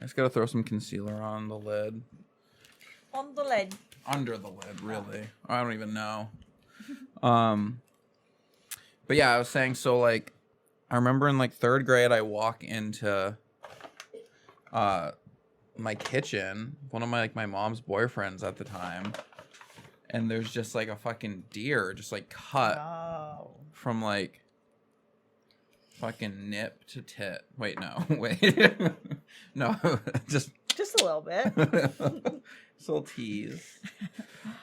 I just gotta throw some concealer on the lid. On the lid. Under the lid, really. I don't even know. But yeah, I was saying, so like, I remember in like 3rd grade, I walk into my kitchen, one of my mom's boyfriends at the time, and there's just like a fucking deer just like cut from like fucking nip to tit. Wait, no, wait, no, just a little bit. Just a little tease.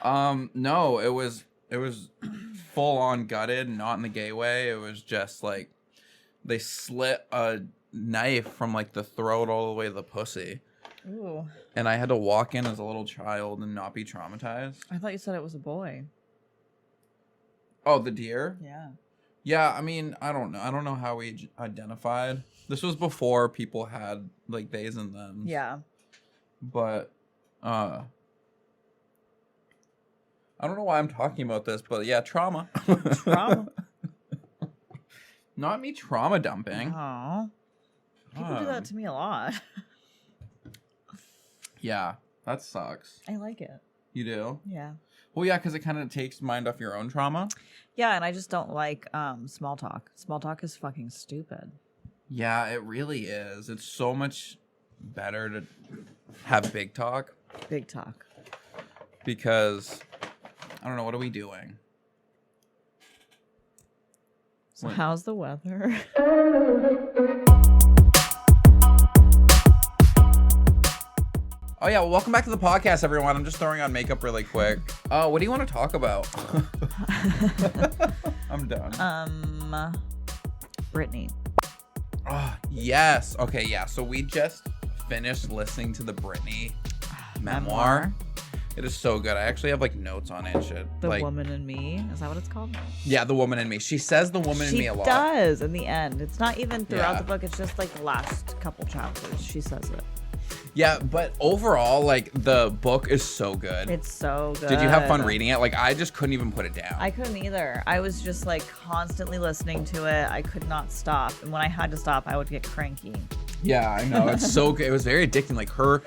No, it was full on gutted, not in the gay way. It was just like they slit a knife from like the throat all the way to the pussy. Ooh. And I had to walk in as a little child and not be traumatized. I thought you said it was a boy. Oh, the deer? Yeah. Yeah, I mean, I don't know. I don't know how we identified. This was before people had like theys and thems. Yeah. But I don't know why I'm talking about this, but yeah, trauma. Trauma. Not me trauma dumping. Oh. People do that to me a lot. Yeah, that sucks. I like it. You do? Yeah. Well, yeah, because it kind of takes mind off your own trauma. Yeah, and I just don't like small talk. Small talk is fucking stupid. Yeah, it really is. It's so much better to have big talk. Big talk. Because, I don't know, what are we doing? So how's the weather? Oh yeah, well, welcome back to the podcast, everyone. I'm just throwing on makeup really quick. What do you want to talk about? I'm done. Britney. Oh, yes. Okay, yeah. So we just finished listening to the Britney memoir. It is so good. I actually have like notes on it and shit. The like, Woman in Me. Is that what it's called? Yeah, The Woman in Me. She says The Woman in Me a lot. She does in the end. It's not even throughout Yeah. the book. It's just like the last couple chapters. She says it. Yeah, but overall, like, the book is so good. It's so good. Did you have fun reading it? Like, I just couldn't even put it down. I couldn't either. I was just like constantly listening to it. I could not stop. And when I had to stop, I would get cranky. Yeah, I know. It's so good. It was very addicting. Like, her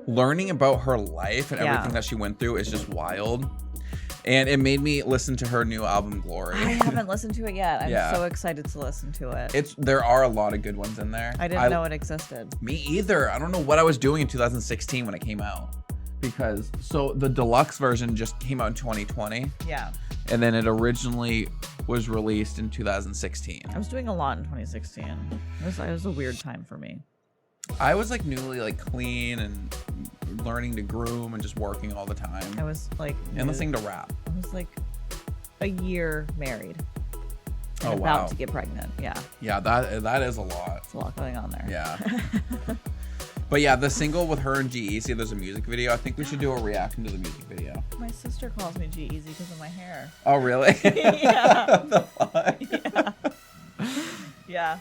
learning about her life and everything that she went through is just wild. And it made me listen to her new album, Glory. I haven't listened to it yet. I'm Yeah. so excited to listen to it. There are a lot of good ones in there. I didn't know it existed. Me either. I don't know what I was doing in 2016 when it came out. Because, so the deluxe version just came out in 2020. Yeah. And then it originally was released in 2016. I was doing a lot in 2016. It was a weird time for me. I was like newly like clean and learning to groom and just working all the time. I was like... And listening to rap. I was like a year married. And Oh, about wow. to get pregnant. Yeah. Yeah, that is a lot. It's a lot going on there. Yeah. But yeah, the single with her and G-Eazy, there's a music video. I think we should do a reaction to the music video. My sister calls me G-Eazy because of my hair. Oh, really? Yeah. What the fuck? Yeah. Yeah.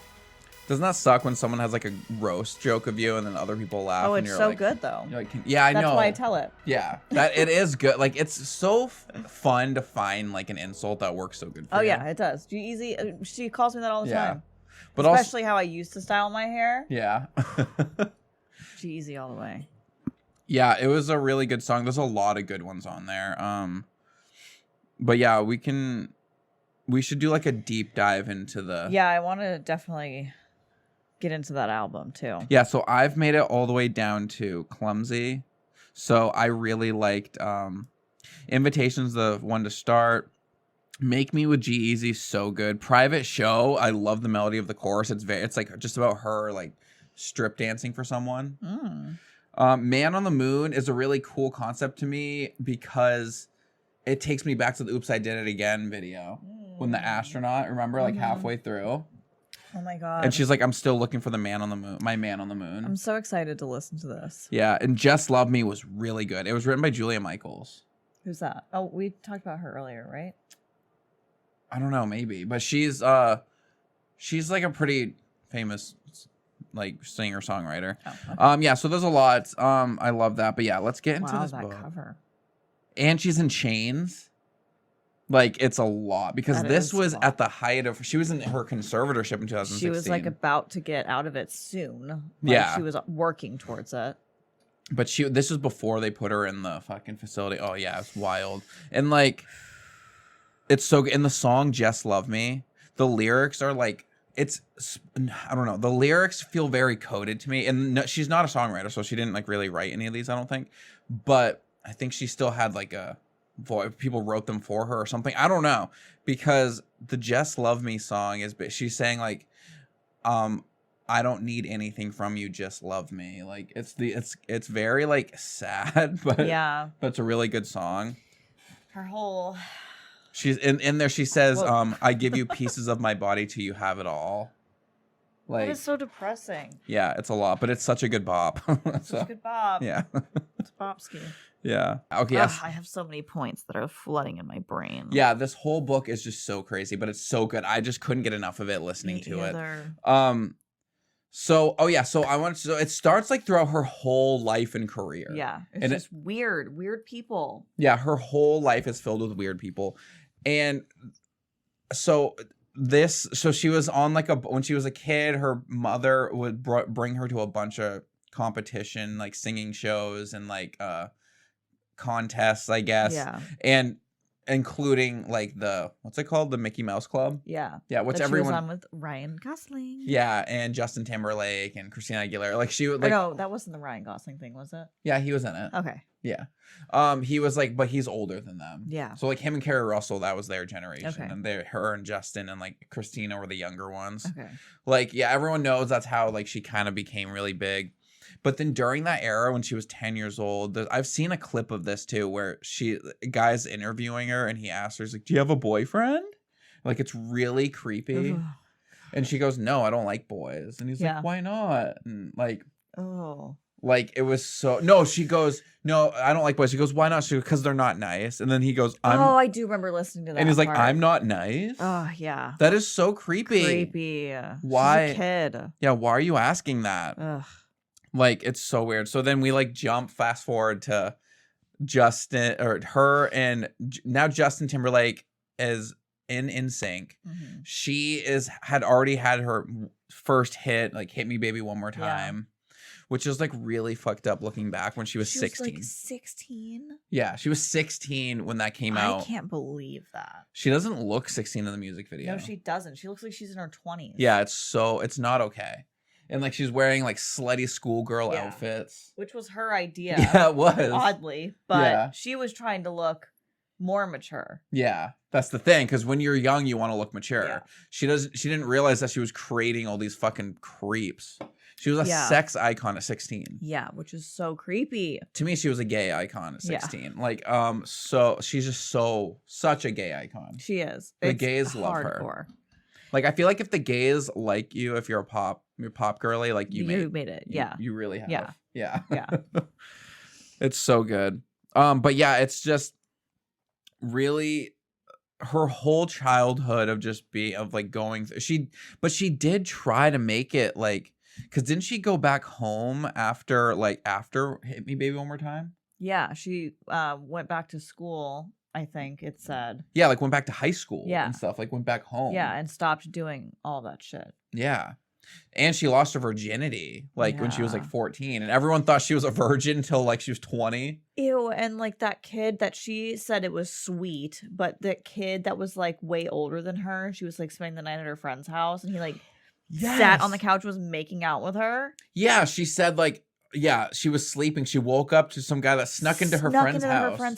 Doesn't that suck when someone has like a roast joke of you and then other people laugh? Oh, and it's you're so like, good though. You're like, yeah, I know. That's why I tell it. Yeah, that it is good. Like, it's so fun to find like an insult that works so good for Oh you. yeah, it does. G-Eazy, she calls me that all the Yeah. time. But especially how I used to style my hair. Yeah. G-Eazy all the way. Yeah, it was a really good song. There's a lot of good ones on there. But yeah, we should do like a deep dive into the... Yeah, I want to definitely get into that album too. Yeah, so I've made it all the way down to Clumsy. So I really liked Invitation's the one to start. Make Me with G-Eazy, so good. Private Show, I love the melody of the chorus. It's like just about her like strip dancing for someone. Man on the Moon is a really cool concept to me because it takes me back to the Oops, I Did It Again video. When the astronaut, remember, like halfway through. Oh my God. And she's like, I'm still looking for the man on the moon, my man on the moon. I'm so excited to listen to this. Yeah, and Just Love Me was really good. It was written by Julia Michaels. Who's that? Oh, we talked about her earlier, right? I don't know, maybe. But she's like a pretty famous like singer-songwriter. Oh, okay. Yeah, so there's a lot. I love that. But yeah, let's get into Wow, this that book. cover. And she's in chains. Like, it's a lot because That this is a was lot. at the height of, she was in her conservatorship in 2016. She was like about to get out of it soon. Like, Yeah. she was working towards it. But this was before they put her in the fucking facility. Oh yeah, it's wild. And like, it's so good. In the song "Just Love Me," the lyrics are like, I don't know. The lyrics feel very coded to me. And no, she's not a songwriter, so she didn't like really write any of these, I don't think. But I think she still had like a voice. People wrote them for her or something. I don't know, because the "Just Love Me" song she's saying like, I don't need anything from you, just love me. Like, it's very like sad, but Yeah. but it's a really good song. Her whole She's in there, she says, Whoa. I give you pieces of my body till you have it all. Like, that is so depressing. yeah, it's a lot, but it's such a good bop. Such a good bop. Yeah. It's Bopski. Yeah. Okay. Ugh, Yes. I have so many points that are flooding in my brain. Yeah, this whole book is just so crazy, but it's so good. I just couldn't get enough of it listening to either. it. So I wanted to, so it starts like throughout her whole life and career. Yeah. It's just weird people. Yeah, her whole life is filled with weird people. And so she was on like when she was a kid, her mother would bring her to a bunch of competition, like singing shows and like contests, I guess. Yeah. And including like what's it called? The Mickey Mouse Club? Yeah. Yeah, which that everyone she was on with Ryan Gosling. Yeah, and Justin Timberlake and Christina Aguilera. Like she would like no, that wasn't the Ryan Gosling thing, was it? Yeah, he was in it. Okay. Yeah. He was like, but he's older than them. Yeah. So like him and Carrie Russell, that was their generation. Okay. And her and Justin and like Christina were the younger ones. Okay. Like, yeah, everyone knows that's how like she kind of became really big. But then during that era when she was 10 years old, I've seen a clip of this too, where a guy's interviewing her and he asks her, he's like, do you have a boyfriend? Like, it's really creepy. Ugh. And she goes, no, I don't like boys. And he's like, why not? And like, like it was so, no, she goes, no, I don't like boys. She goes, why not? She goes, because they're not nice. And then he goes, I do remember listening to that. And he's like, part. I'm not nice. Oh, yeah. That is so creepy. Creepy. Why? She's a kid. Yeah, why are you asking that? Ugh. Like, it's so weird. So then we like fast forward to Justin or her, and now Justin Timberlake is in NSYNC. Mm-hmm. She had already had her first hit, like Hit Me Baby One More Time, which is like really fucked up looking back when she was 16. Was like 16? Yeah, she was 16 when that came out. I can't believe that. She doesn't look 16 in the music video. No, she doesn't. She looks like she's in her 20s. Yeah, it's not okay. And like she's wearing like slutty schoolgirl outfits. Which was her idea. Yeah, it was. Oddly. But she was trying to look more mature. Yeah, that's the thing. Because when you're young, you want to look mature. Yeah. She didn't realize that she was creating all these fucking creeps. She was a sex icon at 16. Yeah, which is so creepy. To me, she was a gay icon at 16. Yeah. Like, so she's just such a gay icon. She is. The gays love her. Like, I feel like if the gays like you, if you're pop girly, like you made it. Yeah. You really have. Yeah. Yeah. Yeah. It's so good. But yeah, it's just really her whole childhood of just going through. She did try to make it like, because didn't she go back home after Hit Me Baby One More Time? Yeah. She went back to school. I think it said. Yeah, like went back to high school and stuff. Like went back home. Yeah, and stopped doing all that shit. Yeah. And she lost her virginity when she was like 14. And everyone thought she was a virgin until like she was 20. Ew, and like that kid that she said it was sweet, but the kid that was like way older than her, she was like spending the night at her friend's house and he like sat on the couch, was making out with her. Yeah, she said like, yeah, she was sleeping. She woke up to some guy that snuck into her friend's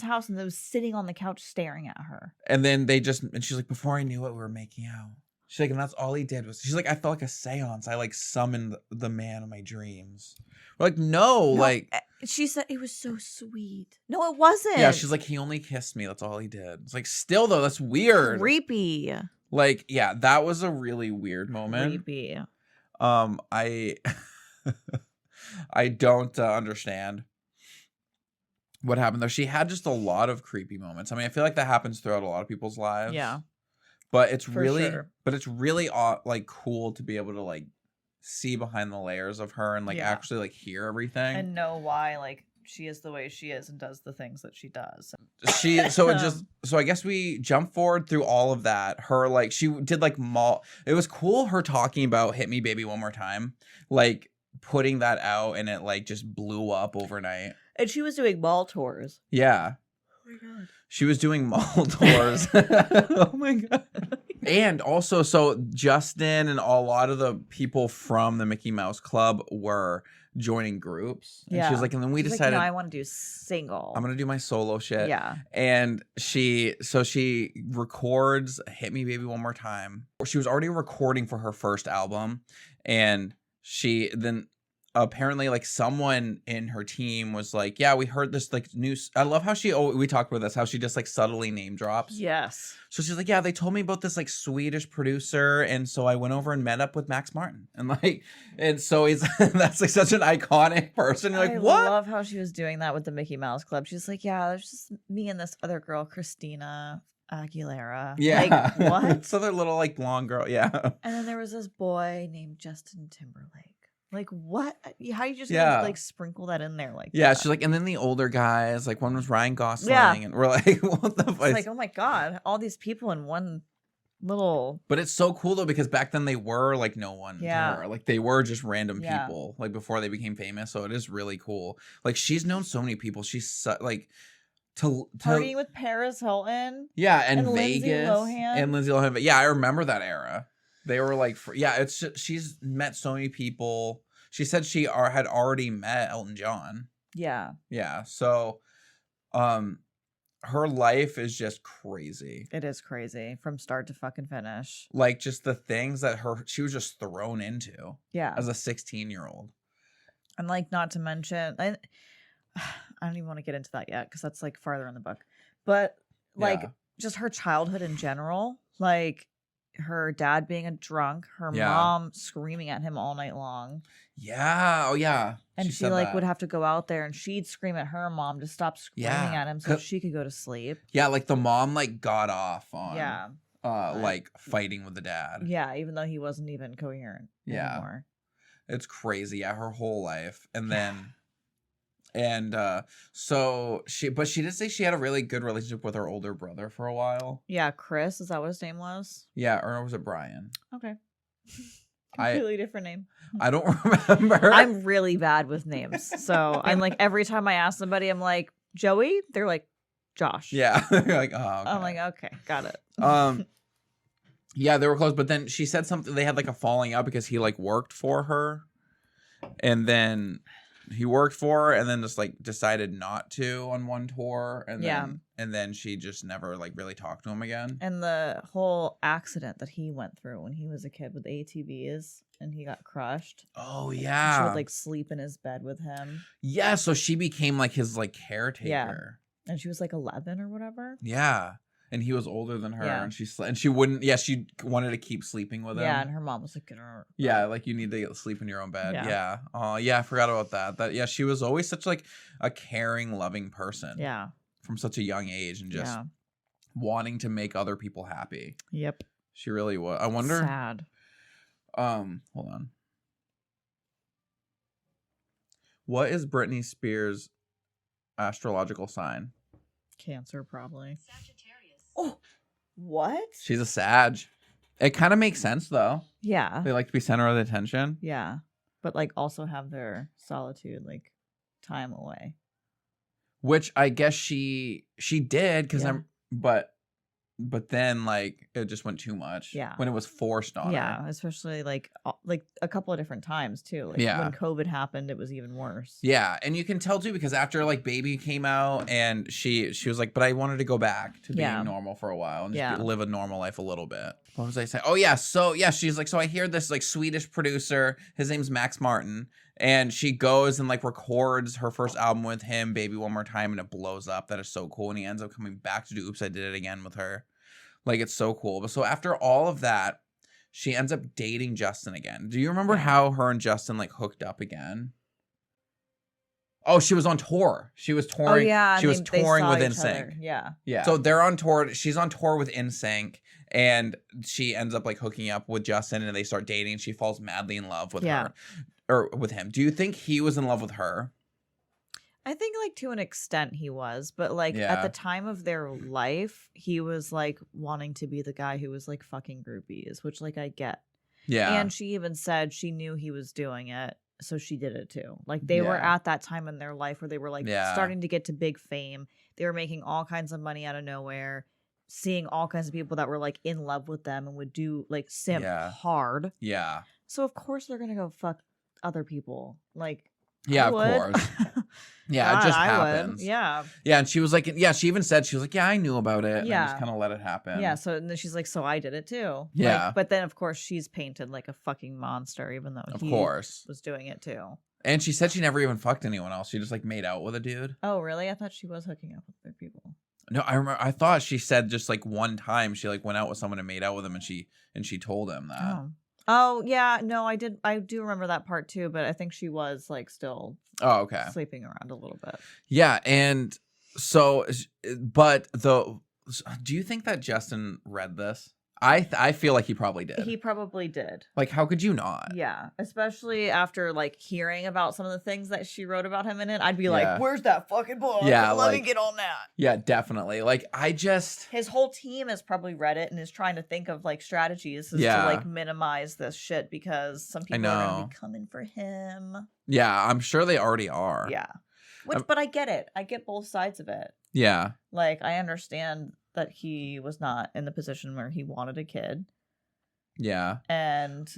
house. And they was sitting on the couch staring at her. And then and she's like, before I knew it, we were making out. She's like, and that's all he did was, she's like, I felt like a seance. I like summoned the man of my dreams. We're like, no, like. She said it was so sweet. No, it wasn't. Yeah, she's like, he only kissed me. That's all he did. It's like, still though, that's weird. Creepy. Like, yeah, that was a really weird moment. Creepy. I don't understand what happened there. She had just a lot of creepy moments. I mean, I feel like that happens throughout a lot of people's lives. Yeah. But it's really like cool to be able to like see behind the layers of her and like actually like hear everything and know why like she is the way she is and does the things that she does. So I guess we jump forward through all of that. Her like she did like it was cool her talking about Hit Me Baby One More Time, like putting that out, and it like just blew up overnight. And she was doing mall tours. Yeah. Oh my god. She was doing mall tours. Oh my god. And also, so Justin and a lot of the people from the Mickey Mouse Club were joining groups. And she was like, and then we decided, no, I want to do single. I'm going to do my solo shit. Yeah. And she records Hit Me Baby One More Time. She was already recording for her first album. And she then apparently like someone in her team was like, yeah, we heard this like news. I love how we talked about this, how she just like subtly name drops. Yes. So she's like, yeah, they told me about this like Swedish producer, and so I went over and met up with Max Martin, and so he's that's like such an iconic person. You're like, what? I love how she was doing that with the Mickey Mouse Club. She's like, yeah, there's just me and this other girl, Christina Aguilera. Yeah, like what? So they're little like blonde girl, yeah. And then there was this boy named Justin Timberlake. Like what? How you just like sprinkle that in there like yeah? That? She's like, and then the older guys, like one was Ryan Gosling, and we're like, what the fuck? It's like, oh my god, all these people in one little. But it's so cool though, because back then they were like no one. Yeah. To her. Like they were just random people, like before they became famous. So it is really cool. Like she's known so many people. She's like to partying with Paris Hilton. Yeah, and Lindsay Vegas Lohan. and Lindsay Lohan. But yeah, I remember that era. They were like, it's just, she's met so many people. She said she had already met Elton John. Yeah. Yeah. So, her life is just crazy. It is crazy from start to fucking finish. Like just the things that she was just thrown into. Yeah. As a 16-year-old. And like, not to mention, I don't even want to get into that yet because that's like farther in the book. But like just her childhood in general, like her dad being a drunk, her mom screaming at him all night long. Yeah. Oh yeah. And she like would have to go out there and she'd scream at her mom to stop screaming at him so she could go to sleep. Yeah, like the mom like got off on like fighting with the dad. Yeah, even though he wasn't even coherent anymore. It's crazy. Yeah, her whole life. And then so she did say she had a really good relationship with her older brother for a while. Yeah, Chris, is that what his name was? Yeah, or was it Brian? Okay. Completely different name. I don't remember. I'm really bad with names. So I'm like, every time I ask somebody, I'm like, Joey? They're like, Josh. Yeah. You're like, oh, okay. I'm like, okay, got it. Yeah, they were close, but then she said something, they had like a falling out because he like worked for her. And then he worked for her and then just like decided not to on one tour. And then she just never like really talked to him again. And the whole accident that he went through when he was a kid with ATVs and he got crushed. Oh yeah. She would like sleep in his bed with him. Yeah, so she became like his like caretaker. Yeah. And she was like 11 or whatever. Yeah. And he was older than her, and she wouldn't. Yeah, she wanted to keep sleeping with him. Yeah, and her mom was like, "Get her." Yeah, like you need to sleep in your own bed. Yeah. Oh, yeah. I forgot about that. She was always such like a caring, loving person. Yeah. From such a young age, and just wanting to make other people happy. Yep. She really was. I wonder. Sad. Hold on. What is Britney Spears' astrological sign? Cancer, probably. Sagittarius. Oh, what? She's a Sag. It kind of makes sense, though. Yeah. They like to be center of the attention. Yeah. But, like, also have their solitude, like, time away. Which I guess she did, because but then, like, it just went too much. Yeah. When it was forced on her. Yeah, especially, like a couple of different times, too. Like, when COVID happened, it was even worse. Yeah, and you can tell, too, because after, like, Baby came out, and she was like, but I wanted to go back to being normal for a while and just live a normal life a little bit. What was I saying? Oh, yeah, so, yeah, she's like, so I hear this, like, Swedish producer, his name's Max Martin, and she goes and, like, records her first album with him, Baby One More Time, and it blows up. That is so cool, and he ends up coming back to do Oops, I Did It Again with her. Like, it's so cool. But so after all of that, she ends up dating Justin again. Do you remember how her and Justin, like, hooked up again? Oh, she was on tour. She was touring. Oh, yeah. She was touring with NSYNC. Yeah. Yeah. So they're on tour. She's on tour with NSYNC. And she ends up, like, hooking up with Justin. And they start dating. She falls madly in love with her. Or with him. Do you think he was in love with her? I think like to an extent he was, but like at the time of their life, he was like wanting to be the guy who was like fucking groupies, which like I get. Yeah. And she even said she knew he was doing it, so she did it too. Like they were at that time in their life where they were like starting to get to big fame. They were making all kinds of money out of nowhere, seeing all kinds of people that were like in love with them and would do like simp hard. Yeah. So of course they're gonna go fuck other people. Like of course. Yeah, God, it just happens. Yeah. Yeah, and she was like, she even said, she was like, yeah, I knew about it. And I just kind of let it happen. Yeah, so and then she's like, so I did it too. Yeah. Like, but then, of course, she's painted like a fucking monster, even though he was doing it too. And she said she never even fucked anyone else. She just like made out with a dude. Oh, really? I thought she was hooking up with other people. No, I remember. I thought she said just like one time she like went out with someone and made out with him, and she told him that. Oh yeah, no, I do remember that part too, but I think she was like still sleeping around a little bit. Yeah, and so but do you think that Justin read this? I feel like he probably did. He probably did. Like, how could you not? Yeah, especially after like hearing about some of the things that she wrote about him in it, I'd be like, "Where's that fucking book? Yeah, let me get on that." Yeah, definitely. Like, his whole team has probably read it and is trying to think of like strategies to like minimize this shit because some people are gonna be coming for him. Yeah, I'm sure they already are. Yeah, but I get it. I get both sides of it. Yeah, like I understand that he was not in the position where he wanted a kid. Yeah. And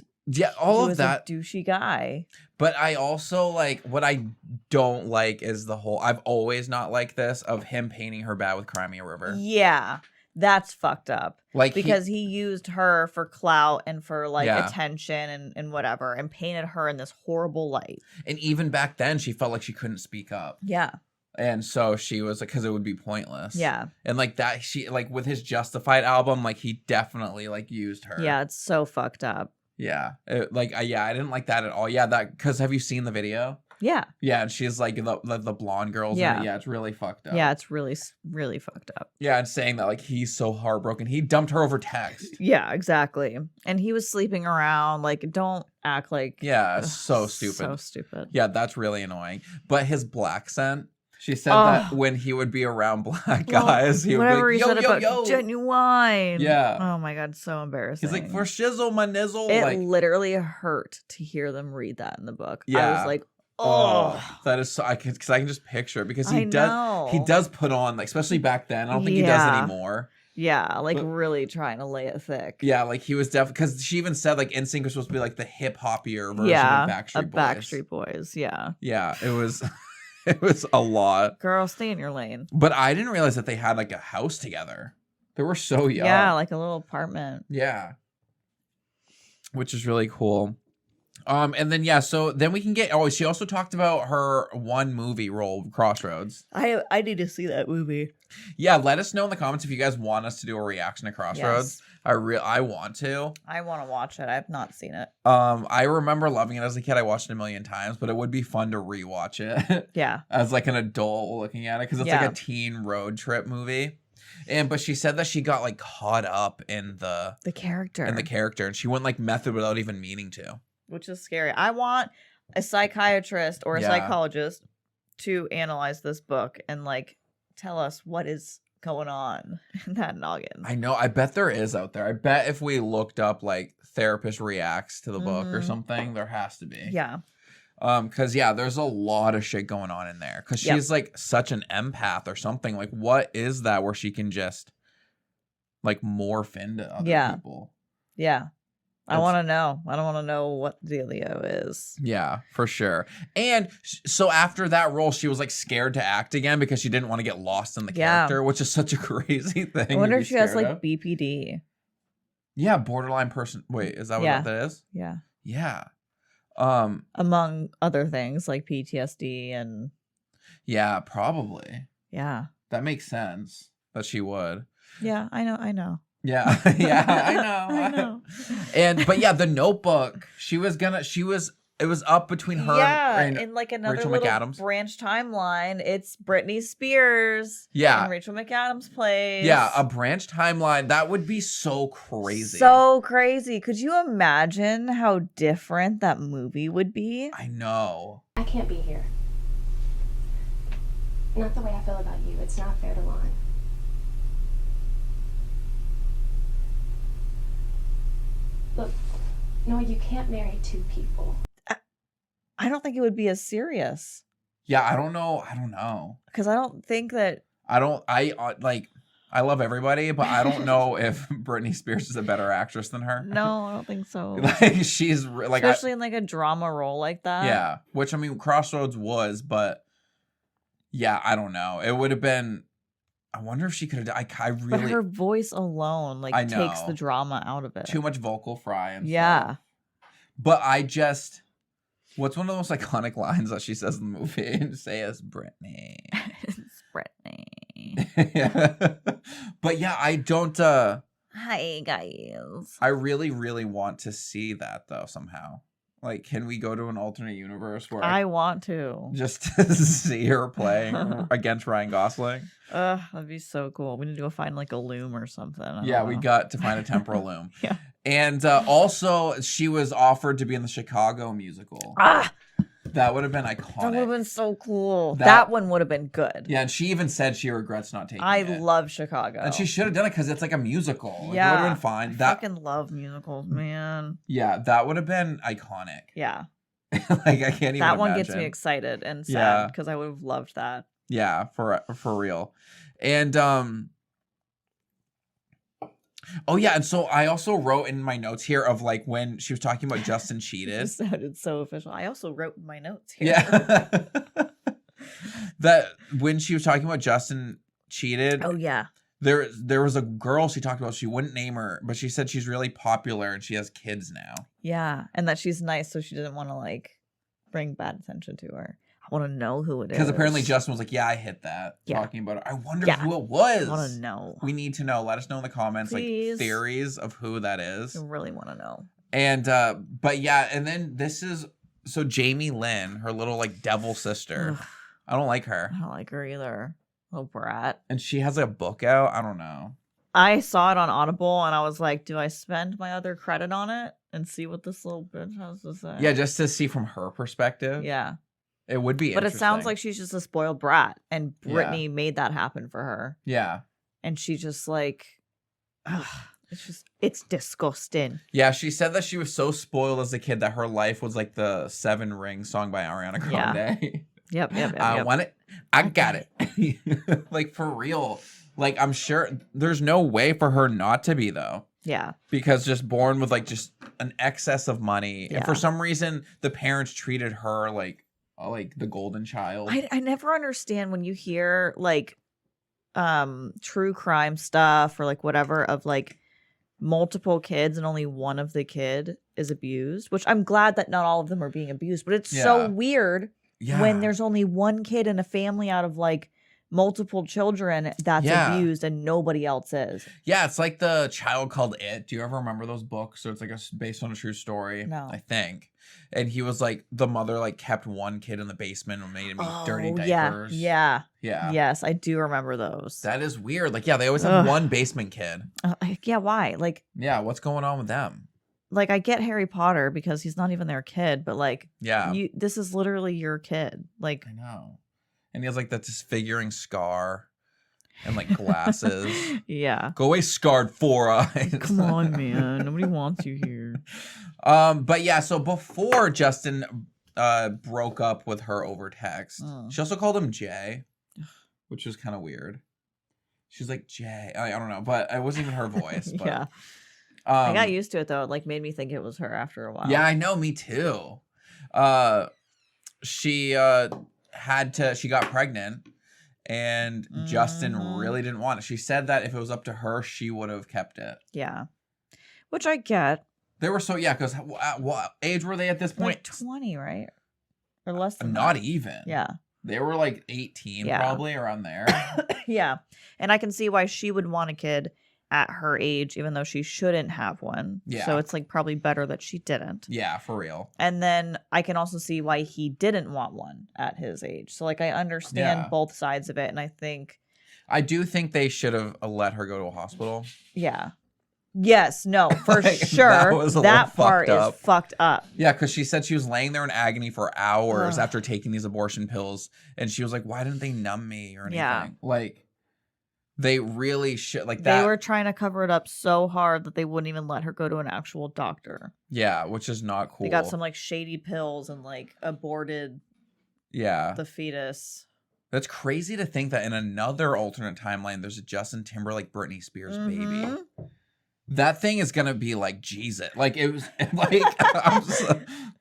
all of that a douchey guy. But I also like what I don't like is the whole I've always not liked this of him painting her bad with Cry Me a River. Yeah. That's fucked up. Like because he used her for clout and for like attention and whatever and painted her in this horrible light. And even back then she felt like she couldn't speak up. Yeah. And so she was like, because it would be pointless. Yeah. And like that, she like with his Justified album, like he definitely like used her. Yeah, it's so fucked up. Yeah. I didn't like that at all. Yeah, that because have you seen the video? Yeah. Yeah, and she's like the blonde girls. Yeah. Yeah, it's really fucked up. Yeah, it's really, really fucked up. Yeah, and saying that like he's so heartbroken. He dumped her over text. Yeah, exactly. And he was sleeping around. Like, don't act like. Yeah, it's so stupid. So stupid. Yeah, that's really annoying. But his black scent. She said that when he would be around black guys, he would be like, yo, yo, yo. Genuine. Yeah. Oh my God, so embarrassing. He's like, for shizzle, my nizzle. It literally hurt to hear them read that in the book. Yeah. I was like, oh. That is so, because I can just picture it because he does put on, like, especially back then. I don't think he does anymore. Yeah, like really trying to lay it thick. Yeah, like he was definitely, because she even said like NSYNC was supposed to be like the hip hoppier version of Backstreet Boys. Backstreet Boys, yeah. Yeah, it was. It was a lot. Girl, stay in your lane. But I didn't realize that they had like a house together. They were so young. Yeah, like a little apartment. Yeah. Which is really cool. And then so then we can get she also talked about her one movie role, Crossroads. I need to see that movie. Yeah, let us know in the comments if you guys want us to do a reaction to Crossroads. Yes. I want to. I want to watch it. I've not seen it. I remember loving it as a kid. I watched it a million times, but it would be fun to rewatch it. Yeah. As like an adult looking at it because it's like a teen road trip movie. But she said that she got like caught up in the character. And she went like method without even meaning to. Which is scary. I want a psychiatrist or a psychologist to analyze this book and like tell us what is going on in that noggin. I know. I bet there is out there. I bet if we looked up like therapist reacts to the book or something, there has to be. Yeah. Because there's a lot of shit going on in there. Because she's like such an empath or something. Like, what is that where she can just like morph into other people? Yeah. I want to know. I don't want to know what the dealio is. Yeah, for sure. And so after that role, she was like scared to act again because she didn't want to get lost in the character, which is such a crazy thing. I wonder if she has like BPD. Yeah, borderline person. Wait, is that what that is? Yeah. Yeah. Among other things like PTSD and. Yeah, probably. Yeah. That makes sense that she would. Yeah, I know. Yeah, I know. But the Notebook, it was up between her and in like another Rachel little McAdams. branch timeline. It's Britney Spears. Yeah. And Rachel McAdams plays. Yeah, a branch timeline. That would be so crazy. So crazy. Could you imagine how different that movie would be? I know. I can't be here. Not the way I feel about you. It's not fair to Lon. Look, no, you can't marry two people. I don't think it would be as serious. Yeah, I don't know. Because I don't think that... I love everybody, but I don't know if Britney Spears is a better actress than her. No, I don't think so. Like, she's like... Especially in like a drama role like that. Yeah, which, I mean, Crossroads was, but yeah, I don't know. It would have been... I wonder if she could have... I really... But her voice alone like takes the drama out of it. Too much vocal fry and yeah. stuff. But I just... What's one of the most iconic lines that she says in the movie? Say it's Britney. It's Britney. Yeah. But yeah, I don't... Hi, guys. I really, really want to see that, though, somehow. Like, can we go to an alternate universe where... I want to. Just to see her playing against Ryan Gosling? That'd be so cool. We need to go find, like, a loom or something. Yeah, we got to find a temporal loom. Yeah. And also, she was offered to be in the Chicago musical. That would have been iconic. That would have been so cool. That one would have been good. Yeah, and she even said she regrets not taking it. I love Chicago. And she should have done it because it's like a musical. Like, yeah. It would have been fine. I fucking love musicals, man. Yeah, that would have been iconic. Yeah. Like, I can't even That one imagine. gets me excited and sad because I would have loved that. Yeah, for real. And, oh, yeah, and so I also wrote in my notes here of, like, when she was talking about Justin cheated. It sounded so official. I also wrote in my notes here. Yeah. That when she was talking about Justin cheated. Oh, yeah. There was a girl she talked about. She wouldn't name her, but she said she's really popular and she has kids now. Yeah, and that she's nice, so she didn't want to, like, bring bad attention to her. I want to know who it is. Because apparently Justin was like, yeah, I hit that. Yeah. Talking about it. I wonder who it was. I want to know. We need to know. Let us know in the comments, Please. like, theories of who that is. I really want to know. And, but yeah, and then this is, so Jamie Lynn, her little, like, devil sister. Ugh. I don't like her. I don't like her either. Little brat. And she has, like, a book out. I don't know. I saw it on Audible, and I was like, do I spend my other credit on it and see what this little bitch has to say? Yeah, just to see from her perspective. Yeah. It would be But it sounds interesting. like she's just a spoiled brat, and Britney made that happen for her. Yeah. And she just, like, it's disgusting. Yeah, she said that she was so spoiled as a kid that her life was like the 7 Rings song by Ariana Grande. Yeah. Yep. I want it. I got it. Like, for real. Like, I'm sure there's no way for her not to be, though. Yeah. Because just born with, like, just an excess of money. Yeah. And for some reason, the parents treated her like the golden child. I never understand when you hear, like, true crime stuff or, like, whatever of, like, multiple kids and only one of the kid is abused, which I'm glad that not all of them are being abused, but it's so weird when there's only one kid in a family out of, like, multiple children that's abused and nobody else is. Yeah, it's like the child called It. Do you ever remember those books? So it's like based on a true story. No. I think. And he was like, the mother like kept one kid in the basement and made him eat dirty diapers. Yeah. Yeah. Yes, I do remember those. That is weird. Like, yeah, they always have one basement kid. Yeah, why? Like, yeah, what's going on with them? Like, I get Harry Potter because he's not even their kid, but like, yeah, this is literally your kid. Like, I know. And he has like that disfiguring scar and like glasses. Yeah. Go away, scarred 4 eyes. Come on, man. Nobody wants you here. But yeah, so before Justin broke up with her over text, she also called him Jay, which was kind of weird. She's like, Jay. I don't know, but it wasn't even her voice. But, yeah. I got used to it though. It like made me think it was her after a while. Yeah, I know, me too. She got pregnant and Justin really didn't want it. She said that if it was up to her, she would have kept it. Yeah. Which I get. They were so, yeah, because at what age were they at this point? Like 20, right? Or less than Not that. even. Yeah. They were like 18 probably, around there. Yeah. And I can see why she would want a kid at her age, even though she shouldn't have one. Yeah. So it's like probably better that she didn't. Yeah, for real. And then I can also see why he didn't want one at his age. So like I understand both sides of it. And I do think they should have let her go to a hospital. Yeah. Yes, no, for Like, sure. that was a little That part fucked up. is fucked up. Yeah, because she said she was laying there in agony for hours Ugh. after taking these abortion pills. And she was like, why didn't they numb me or anything? Yeah. Like, they really should. Like, that. They were trying to cover it up so hard that they wouldn't even let her go to an actual doctor. Yeah, which is not cool. They got some like shady pills and like aborted the fetus. That's crazy to think that in another alternate timeline, there's a Justin Timberlake, Britney Spears baby. That thing is gonna be like Jesus. Like it was like,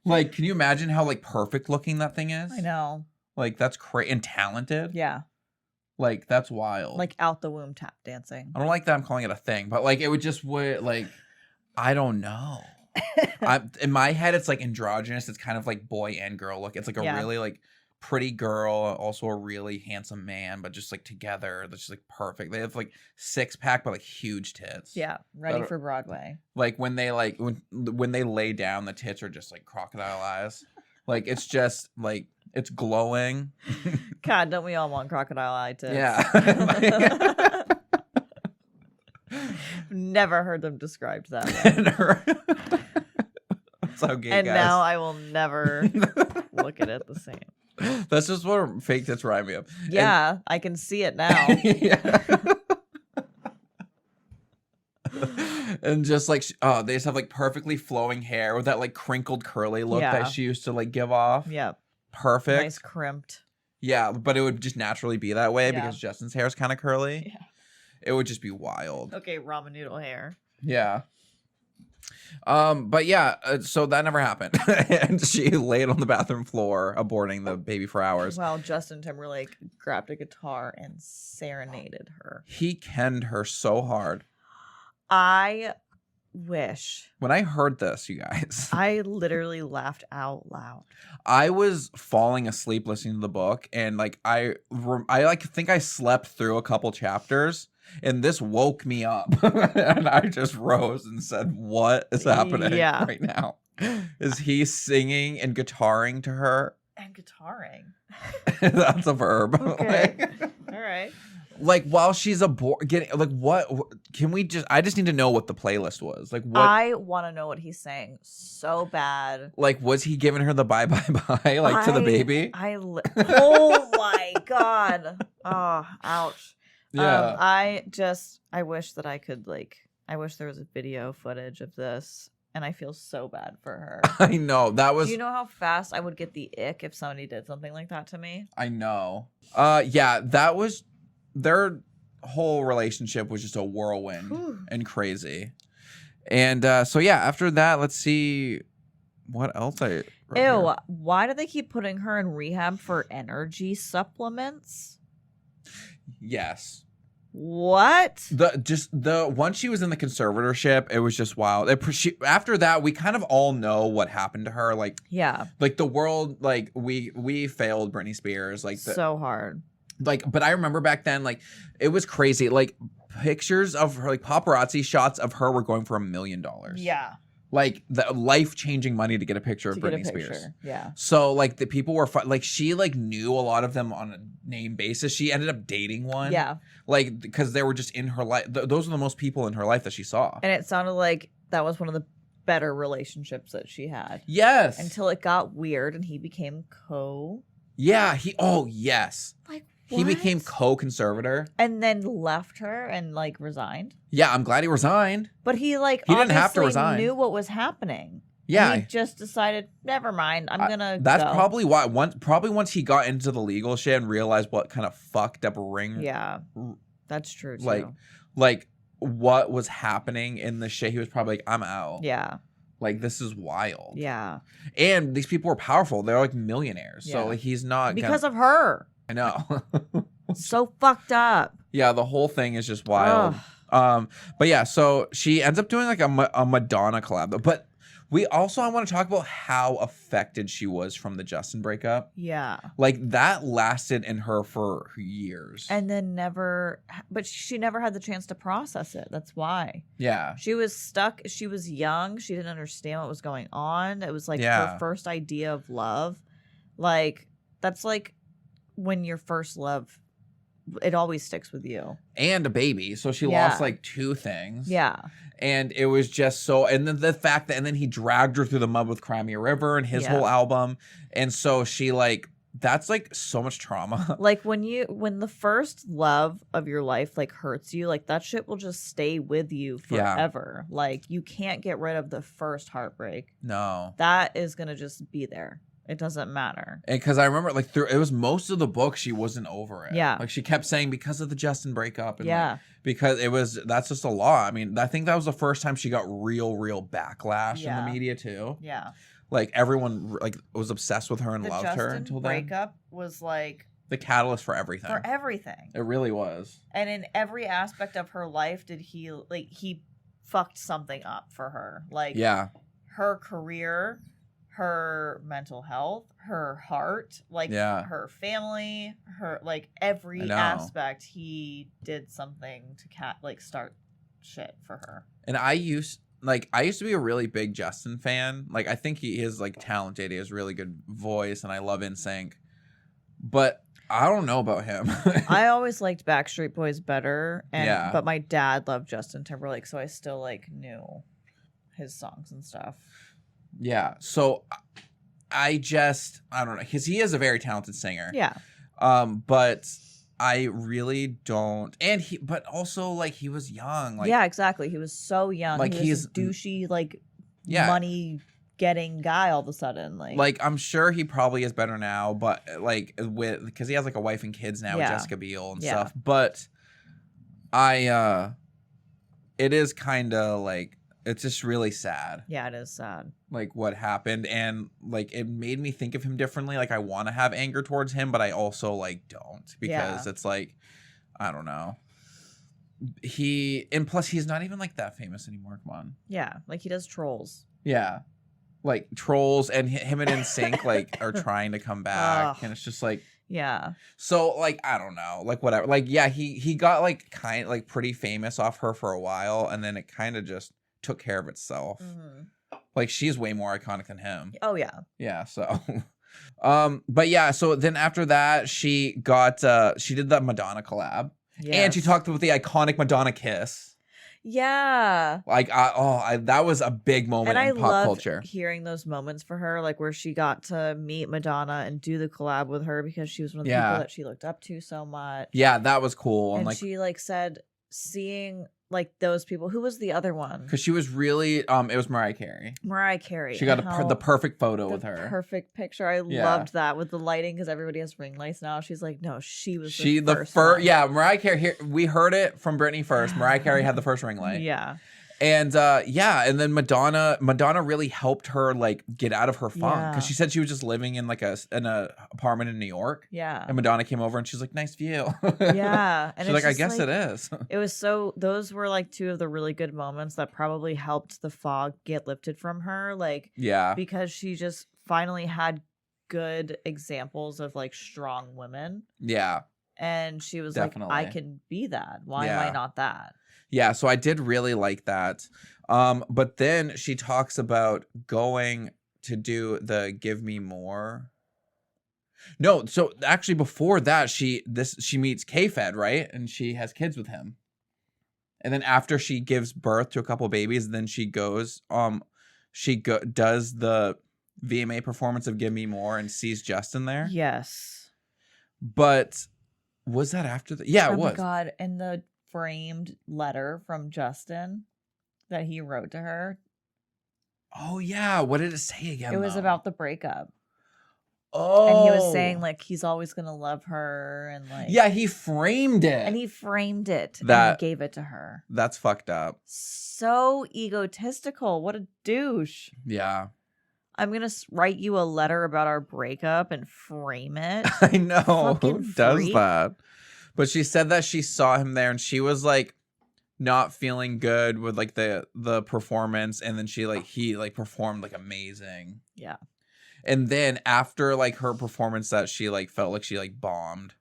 like, can you imagine how like perfect looking that thing is? I know. Like that's crazy and talented. Yeah. Like that's wild. Like out the womb tap dancing. I don't like that I'm calling it a thing, but like it would just like I don't know. In my head, it's like androgynous. It's kind of like boy and girl look. It's like a really like pretty girl, also a really handsome man, but just like together, that's just like perfect. They have like 6-pack, but like huge tits. Yeah, ready for Broadway. Like when they when they lay down, the tits are just like crocodile eyes. Like it's just like it's glowing. God, don't we all want crocodile eye tits? Yeah. Never heard them described that way. That's how gay and guys. Now I will never look at it the same. That's just what fake tits remind me of. Yeah, I can see it now. And just like they just have like perfectly flowing hair with that like crinkled curly look that she used to like give off. Yep. Perfect. Nice crimped. Yeah, but it would just naturally be that way because Justin's hair is kind of curly. Yeah. It would just be wild. Okay, ramen noodle hair. Yeah. But yeah, so that never happened. And she laid on the bathroom floor, aborting the baby for hours. Well, Justin Timberlake grabbed a guitar and serenaded her. He kenned her so hard. I wish. When I heard this, you guys, I literally laughed out loud. I was falling asleep listening to the book, and like I like think I slept through a couple chapters. And this woke me up, and I just rose and said, "What is happening right now? Is he singing and guitaring to her?" And guitaring. That's a verb. Okay. All right. Like while she's getting like what can we just? I just need to know what the playlist was. Like what I want to know what he's saying so bad. Like was he giving her the bye to the baby? Oh my God! Oh, ouch. Yeah. I wish that I could I wish there was a video footage of this, and I feel so bad for her. I know that was. Do you know how fast I would get the ick if somebody did something like that to me? I know. Yeah, that was their whole relationship was just a whirlwind and crazy. And so yeah, after that, let's see what else I. Ew! Here. Why do they keep putting her in rehab for energy supplements? Yes. What? Once she was in the conservatorship, it was just wild. After that, we kind of all know what happened to her. Like the world, like we failed Britney Spears, like so hard. Like, but I remember back then, like it was crazy. Like pictures of her, like paparazzi shots of her were going for $1 million. Yeah. Like the life-changing money to get a picture of Britney Spears. Yeah. So like the people were like she like knew a lot of them on a name basis. She ended up dating one. Yeah. Like because they were just in her life. Those are the most people in her life that she saw. And it sounded like that was one of the better relationships that she had. Yes. Until it got weird and he became Yeah. Yes. Like what? He became co-conservator. And then left her and like resigned. Yeah, I'm glad he resigned. But he didn't have to resign. Knew what was happening. Yeah. And he just decided, never mind, I'm gonna That's go. probably why once he got into the legal shit and realized what kind of fucked up ring. Yeah. That's true too. Like what was happening in the shit, he was probably like, I'm out. Yeah. Like this is wild. Yeah. And these people were powerful. They're like millionaires. Yeah. So like he's not because of her. I know. So fucked up. Yeah, the whole thing is just wild. But yeah, so she ends up doing like a Madonna collab. But I want to talk about how affected she was from the Justin breakup. Yeah. Like that lasted in her for years. And then but she never had the chance to process it. That's why. Yeah. She was stuck. She was young. She didn't understand what was going on. It was like her first idea of love. Like, that's like when your first love it always sticks with you. And a baby. So she lost like 2 things. Yeah. And it was just so, and then the fact that, and then he dragged her through the mud with Cry Me a River and his whole album. And so she like, that's like so much trauma. Like when the first love of your life like hurts you, like that shit will just stay with you forever. Like you can't get rid of the first heartbreak. No. That is going to just be there. It doesn't matter. And because I remember like it was most of the book she wasn't over it. Yeah. Like she kept saying because of the Justin breakup. And yeah. Like, because that's just a lot. I mean, I think that was the first time she got real backlash in the media too. Yeah. Like everyone like was obsessed with her and loved Justin her until then. Breakup was like the catalyst for everything. For everything. It really was. And in every aspect of her life did he fucked something up for her. Like her career, her mental health, her heart, like her family, her like every aspect he did something to start shit for her. And I used to be a really big Justin fan. Like I think he is like talented. He has really good voice and I love NSYNC. But I don't know about him. I always liked Backstreet Boys better but my dad loved Justin Timberlake, so I still like knew his songs and stuff. Yeah. So I don't know, because he is a very talented singer. Yeah. But I really don't. And but also like he was young. Like, yeah, exactly. He was so young. Like he's douchey, like money getting guy all of a sudden. Like I'm sure he probably is better now, but like because he has like a wife and kids now with Jessica Biel and stuff. But it is kind of like, it's just really sad. Yeah, it is sad. Like what happened, and like it made me think of him differently. Like I want to have anger towards him, but I also like don't, because it's like, I don't know. And plus he's not even like that famous anymore. Come on. Yeah, like he does Trolls. Yeah. Like Trolls, and him and NSYNC like are trying to come back, and it's just like, yeah. So like I don't know, like whatever. Like he got like pretty famous off her for a while, and then it kind of just took care of itself. Mm-hmm. Like she's way more iconic than him. Oh yeah. Yeah. So, but yeah. So then after that, she did the Madonna collab, and she talked about the iconic Madonna kiss. Yeah. Like that was a big moment in pop culture. Hearing those moments for her, like where she got to meet Madonna and do the collab with her because she was one of the people that she looked up to so much. Yeah, that was cool. And she like said seeing like those people. Who was the other one? Because she was really it was Mariah Carey. Mariah Carey. She got the perfect photo with her. Perfect picture. I loved that with the lighting, because everybody has ring lights now. She's like, no, she was the first. Yeah, Mariah Carey. Here, we heard it from Britney first. Mariah Carey had the first ring light. Yeah. And and then Madonna really helped her like get out of her funk, because she said she was just living in like an apartment in New York. Yeah. And Madonna came over and she's like, nice view. Yeah. And she's like, I guess it is. It was those were like two of the really good moments that probably helped the fog get lifted from her. Like, because she just finally had good examples of like strong women. Yeah. And she was like, I can be that. Why am I not that? Yeah, so I did really like that. But then she talks about going to do the Give Me More. No, so actually before that, she meets K-Fed, right? And she has kids with him. And then after she gives birth to a couple babies, then she goes, does the VMA performance of Give Me More and sees Justin there. Yes. But was that after the? Yeah, it was. Oh my God, and the framed letter from Justin that he wrote to her. Oh yeah, what did it say again? It was about the breakup. Oh, and he was saying like he's always gonna love her, and like he framed it. And he framed it and gave it to her. That's fucked up. So egotistical. What a douche. Yeah. I'm gonna write you a letter about our breakup and frame it. I know. Who does that? But she said that she saw him there and she was like not feeling good with like the performance, and then he performed like amazing. Yeah. And then after like her performance that she like felt like she like bombed,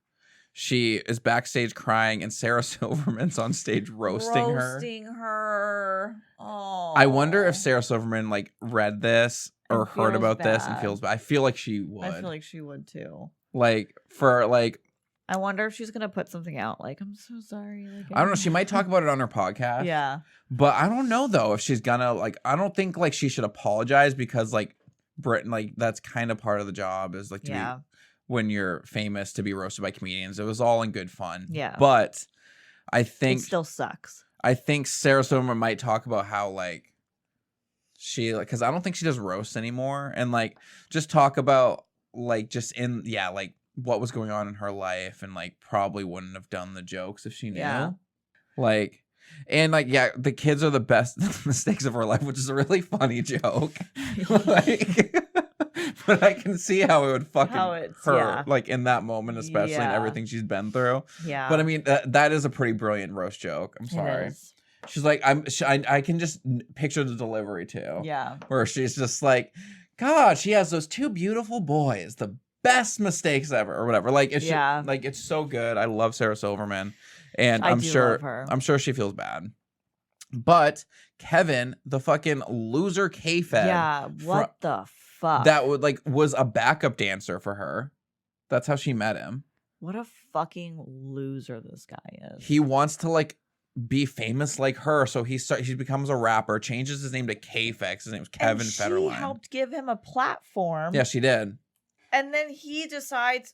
she is backstage crying and Sarah Silverman's on stage roasting her. Oh. I wonder if Sarah Silverman like read this or heard about this and feels bad. I feel like she would. I feel like she would too. Like for like I wonder if she's gonna put something out like, I'm so sorry. Like, I don't know. She might talk about it on her podcast. Yeah. But I don't know though if she's gonna like. I don't think like she should apologize because like Britain, like that's kind of part of the job is like to be when you're famous to be roasted by comedians. It was all in good fun. Yeah. But I think it still sucks. I think Sarah Silverman might talk about how like she like because I don't think she does roasts anymore, and like just talk about like just in like what was going on in her life, and like probably wouldn't have done the jokes if she knew. Yeah. Like. And like, yeah, the kids are the best mistakes of her life, which is a really funny joke. Like, but I can see how it would fucking hurt, like in that moment, especially in everything she's been through. Yeah. But I mean, that is a pretty brilliant roast joke. I'm sorry. She's like, I can just picture the delivery too. Yeah. Where she's just like, God, she has those two beautiful boys, the best mistakes ever, or whatever. Like, it's like it's so good. I love Sarah Silverman. And I'm sure she feels bad. But Kevin, the fucking loser K-Fed. Yeah, what the fuck? That was a backup dancer for her. That's how she met him. What a fucking loser this guy is. He wants to like be famous like her, so he becomes a rapper, changes his name to K-Fed. His name's Kevin Federline. She helped give him a platform. Yeah, she did. And then he decides,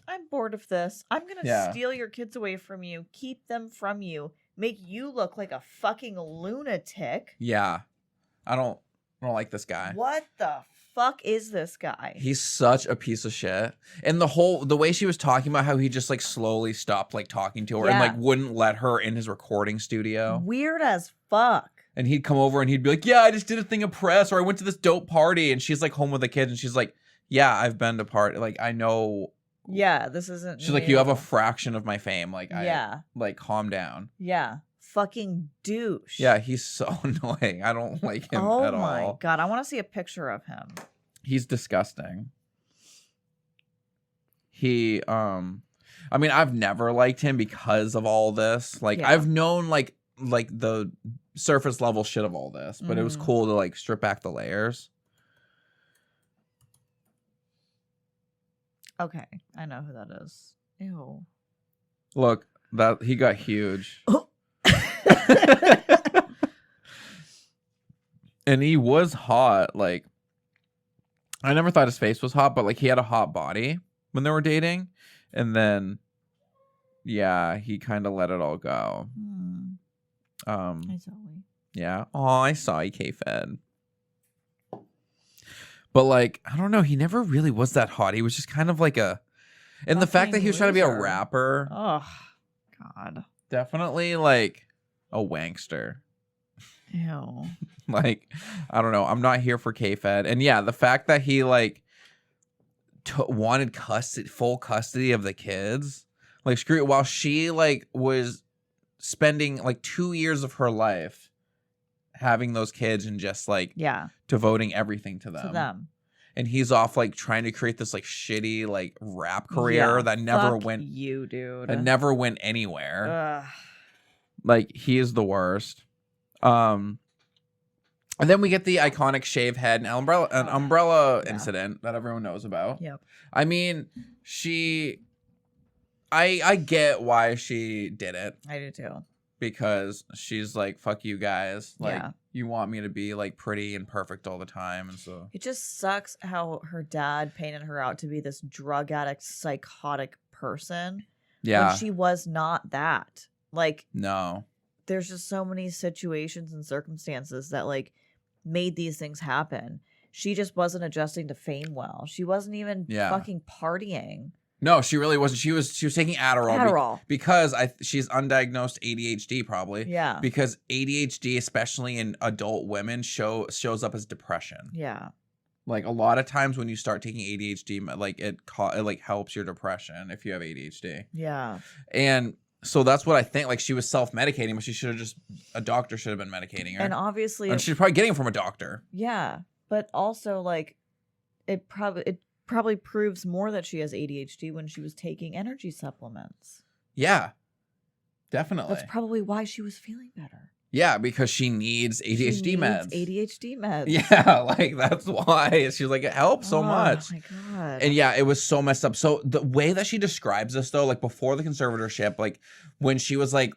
I'm bored of this. I'm going to steal your kids away from you, keep them from you, make you look like a fucking lunatic. Yeah. I don't like this guy. What the fuck is this guy? He's such a piece of shit. And the way she was talking about how he just like slowly stopped like talking to her and like wouldn't let her in his recording studio. Weird as fuck. And he'd come over and he'd be like, yeah, I just did a thing of press, or I went to this dope party. And she's like home with the kids and she's like, yeah, I've been to party. Like, I know. Yeah, this isn't. She's like, you have a fraction of my fame. Like, like, calm down. Yeah. Fucking douche. Yeah, he's so annoying. I don't like him at all. Oh my God. I want to see a picture of him. He's disgusting. I mean, I've never liked him because of all this. Like, I've known, like the surface level shit of all this, but it was cool to, like, strip back the layers. Okay, I know who that is. Ew. Look, that he got huge. Oh. And he was hot. Like, I never thought his face was hot, but like he had a hot body when they were dating. And then, yeah, he kind of let it all go. Hi, Zoe. Yeah. Oh, I saw you, K-Fed. But like, I don't know. He never really was that hot. He was just kind of like a, and the fact that he was trying to be a rapper. Oh, God. Definitely like a wankster. Ew. Like, I don't know. I'm not here for K-Fed. And yeah, the fact that he like wanted full custody of the kids, like screw it, while she like was spending like 2 years of her life having those kids and just like devoting everything to them. And he's off like trying to create this like shitty like rap career that never went that never went anywhere. Ugh. Like, he is the worst. And then we get the iconic shave head and umbrella incident that everyone knows about. Yep. I mean, I get why she did it. I do too. Because she's like, fuck you guys. Like, you want me to be like pretty and perfect all the time. And so it just sucks how her dad painted her out to be this drug addict, psychotic person. Yeah. When she was not that. Like, no. There's just so many situations and circumstances that like made these things happen. She just wasn't adjusting to fame well. She wasn't even fucking partying. No, she really wasn't. She was taking Adderall. Because she's undiagnosed ADHD probably. Yeah. Because ADHD, especially in adult women, shows up as depression. Yeah. Like, a lot of times when you start taking ADHD, like it like helps your depression if you have ADHD. Yeah. And so that's what I think. Like, she was self-medicating, but a doctor should have been medicating her. And obviously, and she's probably getting it from a doctor. Yeah, but also like, it probably proves more that she has ADHD when she was taking energy supplements. Yeah, definitely. That's probably why she was feeling better. Yeah, because she needs ADHD meds. ADHD meds. Yeah, like that's why. She's like, it helps so much. Oh my God. And yeah, it was so messed up. So the way that she describes this though, like before the conservatorship, like when she was like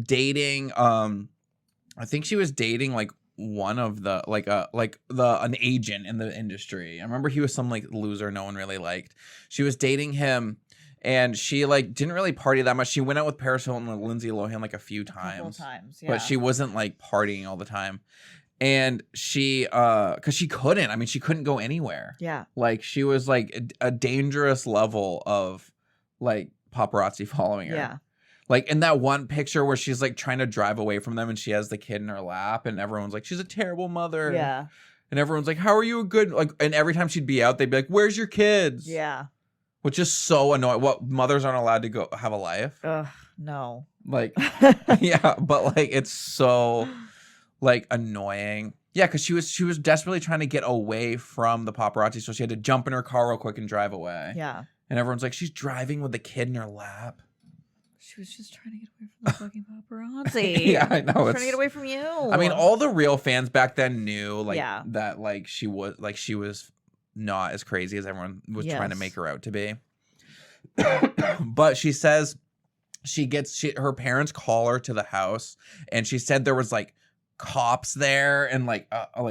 dating, I think she was dating like one of the an agent in the industry. I remember he was some like loser no one really liked. She was dating him and she like didn't really party that much. She went out with Paris Hilton and Lindsay Lohan like a few times. Yeah. But she wasn't like partying all the time. And she because she couldn't. I mean, she couldn't go anywhere. Yeah. Like she was like a dangerous level of like paparazzi following her. Yeah. Like in that one picture where she's like trying to drive away from them and she has the kid in her lap and everyone's like, she's a terrible mother. Yeah. And everyone's like, how are you a good, like, and every time she'd be out, they'd be like, where's your kids? Yeah. Which is so annoying. What, mothers aren't allowed to go have a life? Ugh, no. Like, yeah, but like, it's so like annoying. Yeah, because she was desperately trying to get away from the paparazzi. So she had to jump in her car real quick and drive away. Yeah. And everyone's like, she's driving with the kid in her lap. She was just trying to get away from the fucking paparazzi. Yeah, I know. Trying to get away from you. I mean, all the real fans back then knew like Yeah. that like she was not as crazy as everyone was trying to make her out to be. But she says her parents call her to the house and she said there was like cops there and like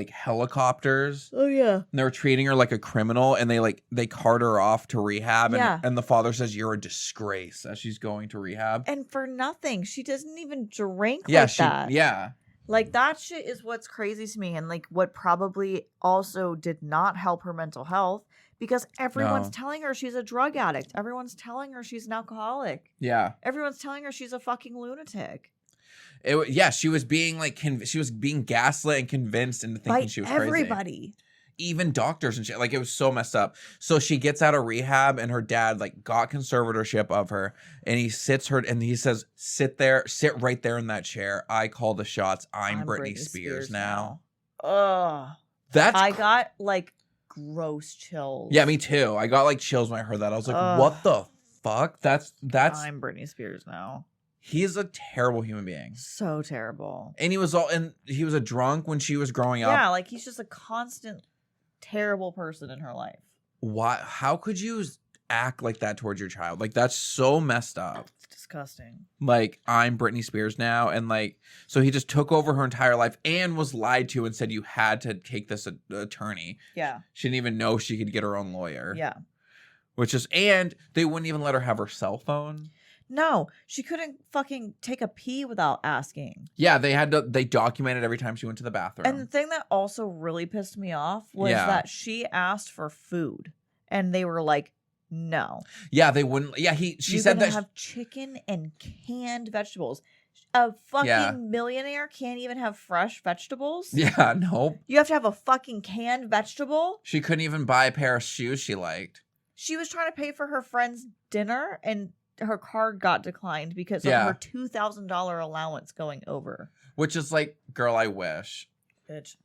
helicopters. Oh yeah. And they were treating her like a criminal and they cart her off to rehab and the father says you're a disgrace as she's going to rehab. And for nothing. She doesn't even drink that. Yeah. Like that shit is what's crazy to me and like what probably also did not help her mental health because everyone's telling her she's a drug addict. Everyone's telling her she's an alcoholic. Yeah. Everyone's telling her she's a fucking lunatic. She was being like she was being gaslit and convinced into thinking she was crazy. Everybody. Even doctors and shit. Like it was so messed up. So she gets out of rehab and her dad like got conservatorship of her and he sits her and he says, sit right there in that chair. I call the shots. I'm Britney Spears now. Ugh. I got like gross chills. Yeah, me too. I got like chills when I heard that. I was like, what the fuck? That's I'm Britney Spears now. He's a terrible human being. So terrible. And he was a drunk when she was growing up. Yeah, like he's just a constant terrible person in her life. Why? How could you act like that towards your child? Like that's so messed up. It's disgusting. Like I'm Britney Spears now, and like so he just took over her entire life and was lied to and said you had to take this attorney. Yeah. She didn't even know she could get her own lawyer. Yeah. And they wouldn't even let her have her cell phone. No, she couldn't fucking take a pee without asking. Yeah, they documented every time she went to the bathroom. And the thing that also really pissed me off was that she asked for food and they were like, no. Yeah, they wouldn't. Yeah, she said that have chicken and canned vegetables. A fucking millionaire can't even have fresh vegetables? Yeah, no. You have to have a fucking canned vegetable? She couldn't even buy a pair of shoes she liked. She was trying to pay for her friend's dinner and her card got declined because of her $2,000 allowance going over. Which is like, girl, I wish. Bitch.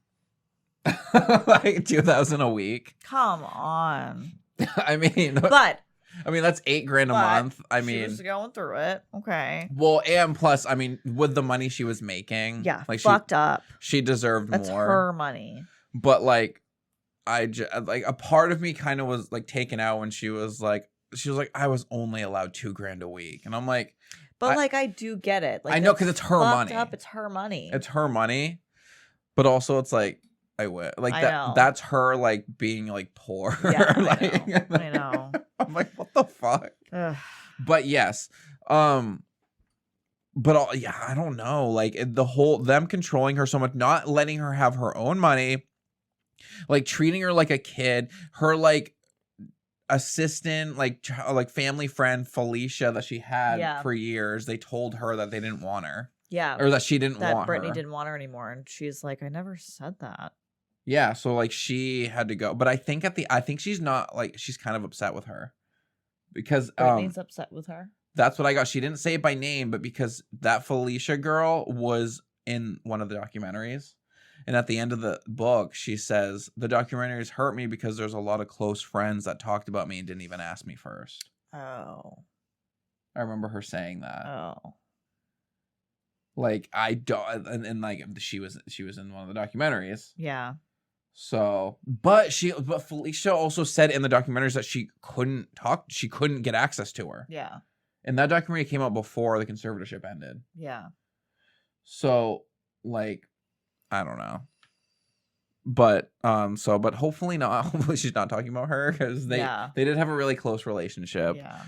Like $2,000 a week. Come on. I mean, that's $8,000 a month. I mean, she was going through it. Okay. Well, and plus, I mean, with the money she was making, like fucked up. She deserved more. That's her money. But like, like a part of me kind of was like taken out when she was like, I was only allowed $2,000 a week, and I'm like, but I do get it. Like I know because it's her money. It's her money. It's her money, but also it's like I would like that. That's her like being like poor. Yeah, like, I know. I'm like, what the fuck? Ugh. But yes, I don't know. Like the whole them controlling her so much, not letting her have her own money, like treating her like a kid. Her like assistant, like family friend Felicia that she had for years, they told her that they didn't want her. Yeah. Or that she didn't want Britney her. didn't want her anymore. And she's like, I never said that. Yeah, so like she had to go. But I think she's not like she's kind of upset with her. Because Britney's upset with her. That's what I got. She didn't say it by name, but because that Felicia girl was in one of the documentaries. And at the end of the book, she says, the documentaries hurt me because there's a lot of close friends that talked about me and didn't even ask me first. Oh. I remember her saying that. Oh. Like I don't, and like she was in one of the documentaries. Yeah. So, but Felicia also said in the documentaries that she couldn't get access to her. Yeah. And that documentary came out before the conservatorship ended. Yeah. So, like, I don't know. But but hopefully not. Hopefully she's not talking about her, because they did have a really close relationship. Yeah.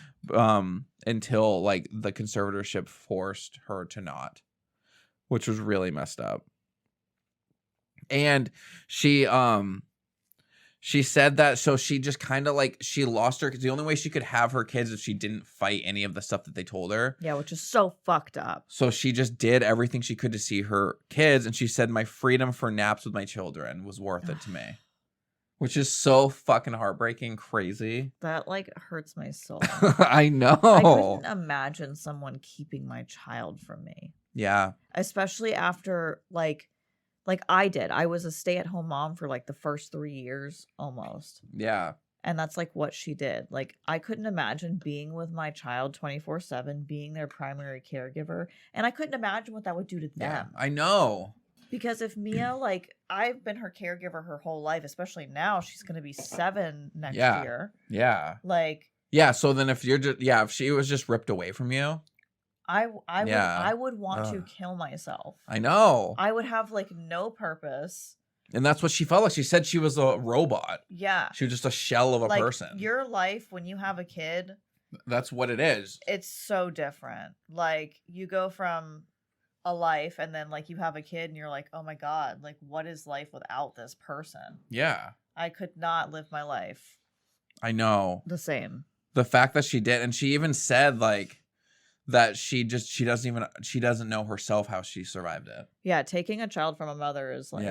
Until like the conservatorship forced her to not, which was really messed up. And she said that, so she just kind of like, she lost her, because the only way she could have her kids if she didn't fight any of the stuff that they told her. Yeah, which is so fucked up. So she just did everything she could to see her kids, and she said, my freedom for naps with my children was worth it to me. Which is so fucking heartbreaking, crazy. That like hurts my soul. I know. I couldn't imagine someone keeping my child from me. Yeah. Especially after like I did. I was a stay-at-home mom for like the first 3 years almost. Yeah. And that's like what she did. Like I couldn't imagine being with my child 24/7, being their primary caregiver. And I couldn't imagine what that would do to them. Yeah, I know. Because if Mia, like, I've been her caregiver her whole life, especially now, she's going to be 7 next year. Yeah. Like. Yeah, so then if you're just, if she was just ripped away from you. I would want to kill myself. I know. I would have like no purpose. And that's what she felt like. She said she was a robot. Yeah. She was just a shell of a person. Your life when you have a kid. That's what it is. It's so different. Like you go from a life and then like you have a kid and you're like, oh my God, like what is life without this person? Yeah. I could not live my life. I know. The same. The fact that she did, and she even said like, that she doesn't know herself how she survived it. Yeah, taking a child from a mother is like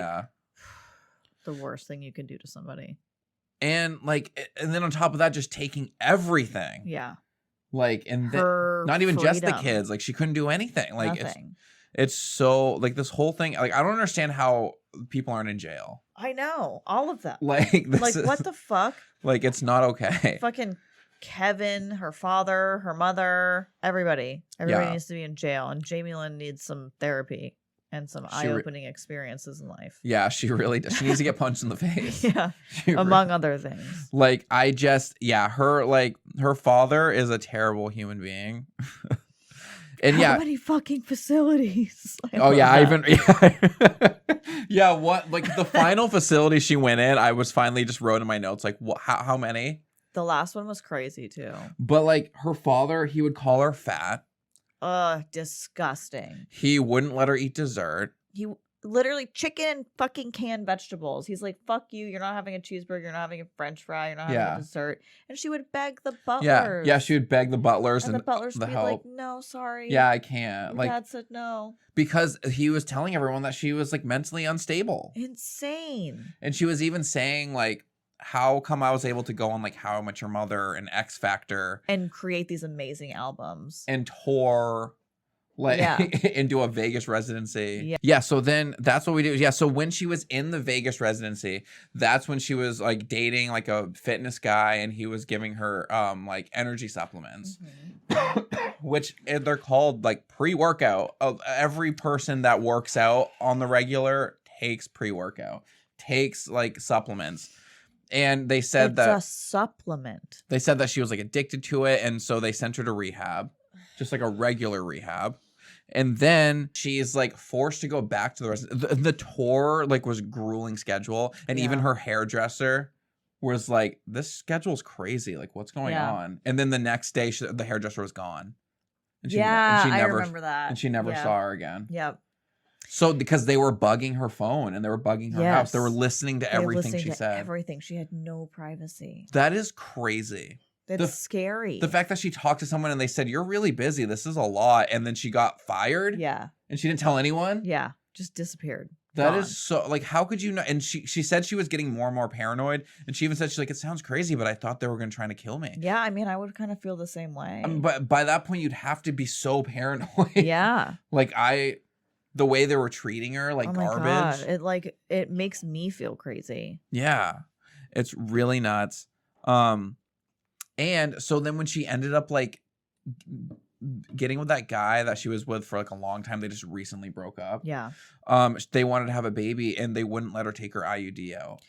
the worst thing you can do to somebody. And like, and then on top of that, just taking everything. Yeah. Like, and not even just the kids. Like, she couldn't do anything. Like, nothing. It's so like this whole thing. Like, I don't understand how people aren't in jail. I know, all of them. Like what the fuck? Like, it's not okay. Fucking Kevin, her father, her mother, everybody needs to be in jail, and Jamie Lynn needs some therapy and some eye-opening experiences in life. Yeah, she really does. She needs to get punched in the face. Yeah, among other things. Like, her father is a terrible human being. And how many fucking facilities? What, like the final facility she went in, I was finally just wrote in my notes like, what? How many? The last one was crazy too. But like her father, he would call her fat. Disgusting. He wouldn't let her eat dessert. He literally chicken and fucking canned vegetables. He's like, fuck you. You're not having a cheeseburger. You're not having a French fry. You're not having a dessert. And she would beg the butlers. Yeah, she would beg the butlers and the butlers would be help. Like, no, sorry. Yeah, I can't. Your dad said no. Because he was telling everyone that she was like mentally unstable. Insane. And she was even saying like, how come I was able to go on like How I Met Your Mother and X Factor and create these amazing albums and tour like into a Vegas residency. Yeah. So then that's what we do. Yeah. So when she was in the Vegas residency, that's when she was like dating like a fitness guy, and he was giving her like energy supplements, which they're called like pre-workout. Every person that works out on the regular takes pre-workout, takes like supplements. And they said it's a supplement. They said that she was like addicted to it, and so they sent her to rehab, just like a regular rehab. And then she's like forced to go back to the rest. The tour like was grueling schedule, and even her hairdresser was like, "This schedule's crazy. Like, what's going on?" And then the next day, the hairdresser was gone. And I remember that. And she never saw her again. Yep. So because they were bugging her phone and they were bugging her house, they were listening to everything she said. Everything. She had no privacy. That is crazy. That's scary. The fact that she talked to someone and they said, "You're really busy. This is a lot," and then she got fired. Yeah. And she didn't tell anyone. Yeah. Just disappeared. That is so like, how could you not? And she said she was getting more and more paranoid, and she even said, she's like, "It sounds crazy, but I thought they were going to try to kill me." Yeah, I mean, I would kind of feel the same way. But by that point, you'd have to be so paranoid. Yeah. Like the way they were treating her, like garbage. God. It makes me feel crazy. Yeah, it's really nuts. And so then when she ended up like getting with that guy that she was with for like a long time. They just recently broke up. Yeah. They wanted to have a baby and they wouldn't let her take her IUD out.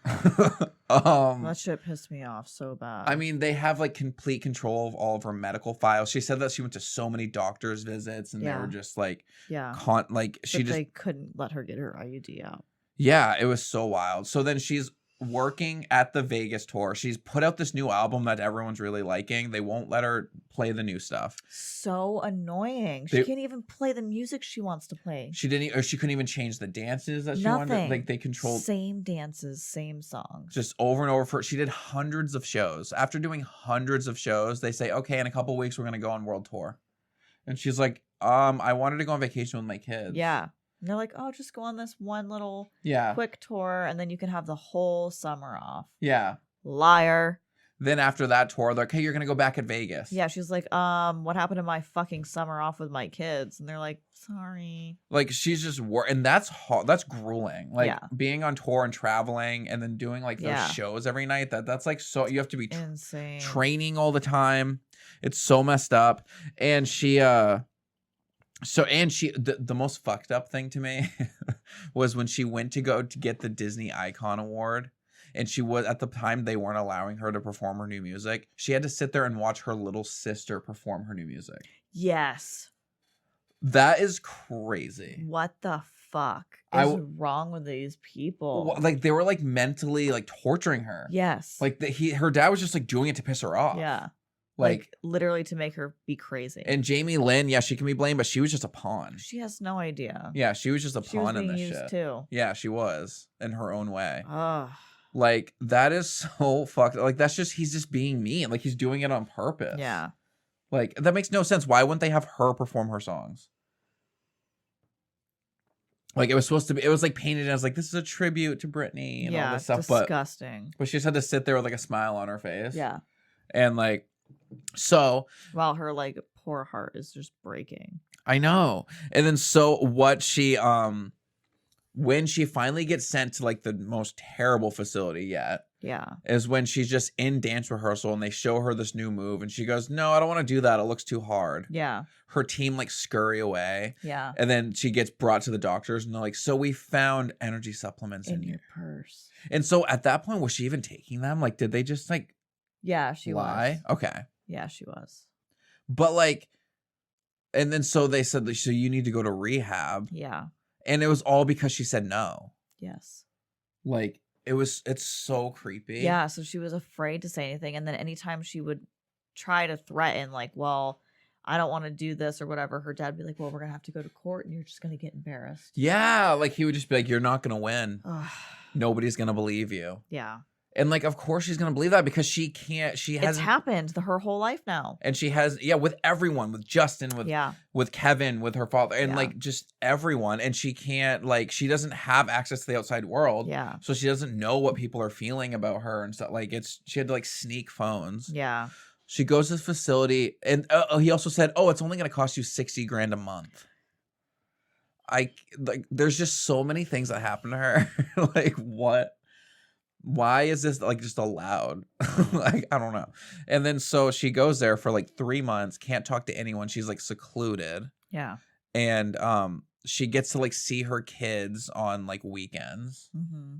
That shit pissed me off so bad. I mean, they have like complete control of all of her medical files. She said that she went to so many doctor's visits and they were just like, they couldn't let her get her IUD out. Yeah, it was so wild. So then she's working at the Vegas tour. She's put out this new album that everyone's really liking. They won't let her play the new stuff. So annoying. She can't even play the music she wants to play. She didn't, or she couldn't even change the dances that she wanted. Like they controlled same dances, same songs, just over and over. She did hundreds of shows. After doing hundreds of shows, they say, "Okay, in a couple weeks we're gonna go on world tour," and she's like, I wanted to go on vacation with my kids." Yeah. And they're like, "Oh, just go on this one little quick tour and then you can have the whole summer off." Yeah. Liar. Then after that tour, they're like, "Hey, you're going to go back at Vegas." Yeah, she's like, what happened to my fucking summer off with my kids?" And they're like, "Sorry." Like she's just and that's that's grueling. Like being on tour and traveling and then doing like those shows every night. That's like so you have to be insane. Training all the time. It's so messed up. And she the most fucked up thing to me was when she went to go to get the Disney Icon Award, and she was, at the time they weren't allowing her to perform her new music. She had to sit there and watch her little sister perform her new music. Yes. That is crazy. What the fuck is wrong with these people? Like they were like mentally like torturing her. Yes. Like her dad was just like doing it to piss her off. Yeah. Like literally to make her be crazy. And Jamie Lynn, she can be blamed, but she was just a pawn. She has no idea. Yeah, she was just a pawn in this shit too. Yeah, she was in her own way. Ugh. Like that is so fucked. Like that's just he's just being mean. Like he's doing it on purpose. Yeah. Like that makes no sense. Why wouldn't they have her perform her songs? Like it was supposed to be. It was like painted as like this is a tribute to Britney and all this stuff. Disgusting. But she just had to sit there with like a smile on her face. Yeah. And like. So while her like poor heart is just breaking. I know. And then so what she when she finally gets sent to like the most terrible facility yet. Yeah. Is when she's just in dance rehearsal and they show her this new move and she goes, "No, I don't want to do that. It looks too hard." Yeah. Her team like scurry away. Yeah. And then she gets brought to the doctors and they're like, "So we found energy supplements in your purse." And so at that point, was she even taking them? Like, did they just like she lie? was. Okay. Yeah, she was. But like, and then so they said, so you need to go to rehab. Yeah. And it was all because she said no. Yes. Like it's so creepy. Yeah. So she was afraid to say anything. And then anytime she would try to threaten, like, "Well, I don't want to do this or whatever," her dad would be like, "Well, we're going to have to go to court and you're just going to get embarrassed." Yeah. Like he would just be like, "You're not going to win. Nobody's going to believe you." Yeah. And like, of course she's going to believe that because she has it's happened her whole life now. And she has, with everyone, with Justin, with Kevin, with her father, and like just everyone. And she can't, like, she doesn't have access to the outside world. Yeah. So she doesn't know what people are feeling about her and stuff. Like she had to like sneak phones. Yeah. She goes to the facility and he also said, "Oh, it's only going to cost you $60,000 a month." There's just so many things that happen to her. Like what? Why is this like just allowed? Like, I don't know. And then so she goes there for like 3 months, can't talk to anyone. She's like secluded. Yeah. And she gets to like see her kids on like weekends. Mm-hmm.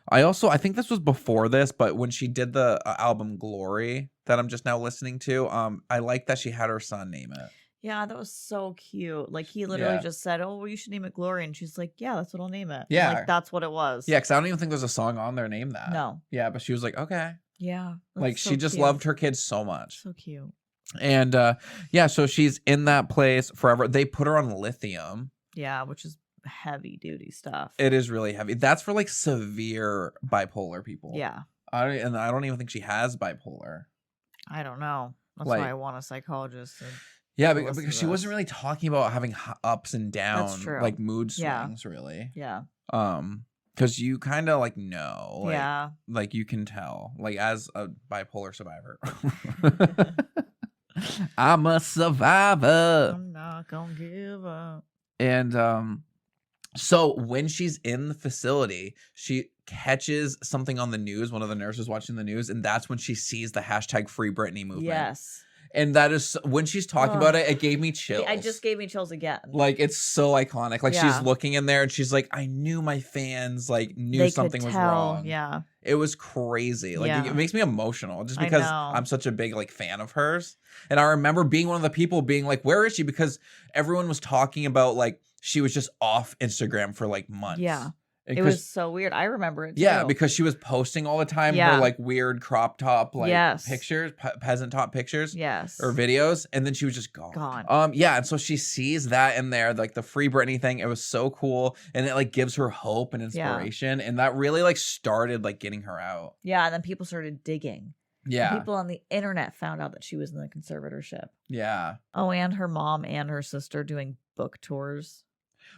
I think this was before this, but when she did the album Glory that I'm just now listening to, I like that she had her son name it. Yeah, that was so cute. Like he literally just said, "Oh, well, you should name it Glory," and she's like, "Yeah, that's what I'll name it." Yeah, and like that's what it was. Yeah, because I don't even think there's a song on there named that. No. Yeah, but she was like, "Okay." Yeah. Like she just loved her kids so much. So cute. And so she's in that place forever. They put her on lithium. Yeah, which is heavy duty stuff. It is really heavy. That's for like severe bipolar people. Yeah. I don't even think she has bipolar. I don't know. That's why I want a psychologist. Yeah, because she wasn't really talking about having ups and downs. That's true. Like mood swings, really. Yeah. Because you kind of like know. Like, yeah. Like you can tell. Like as a bipolar survivor. I'm a survivor. I'm not gonna give up. And so when she's in the facility, she catches something on the news. One of the nurses watching the news, and that's when she sees the hashtag Free Britney movement. Yes. And that is when she's talking about it, it gave me chills. I just gave me chills again. Like it's so iconic. Like Yeah. she's looking in there and she's like, I knew my fans like knew something was wrong. Yeah. It was crazy. Like Yeah. it makes me emotional just because know. I'm such a big like fan of hers. And I remember being one of the people being like, where is she? Because everyone was talking about like she was just off Instagram for like months. Yeah. And It was so weird. I remember it too. yeah, because she was posting all the time her like weird crop top like pictures, peasant top pictures, or videos, and then she was just gone. Yeah, and so she sees that in there, like the Free Britney thing. It was so cool, and it like gives her hope and inspiration, and that really like started like getting her out. Yeah, and then people started digging. Yeah, and people on the internet found out that she was in the conservatorship. Yeah. Oh, and her mom and her sister doing book tours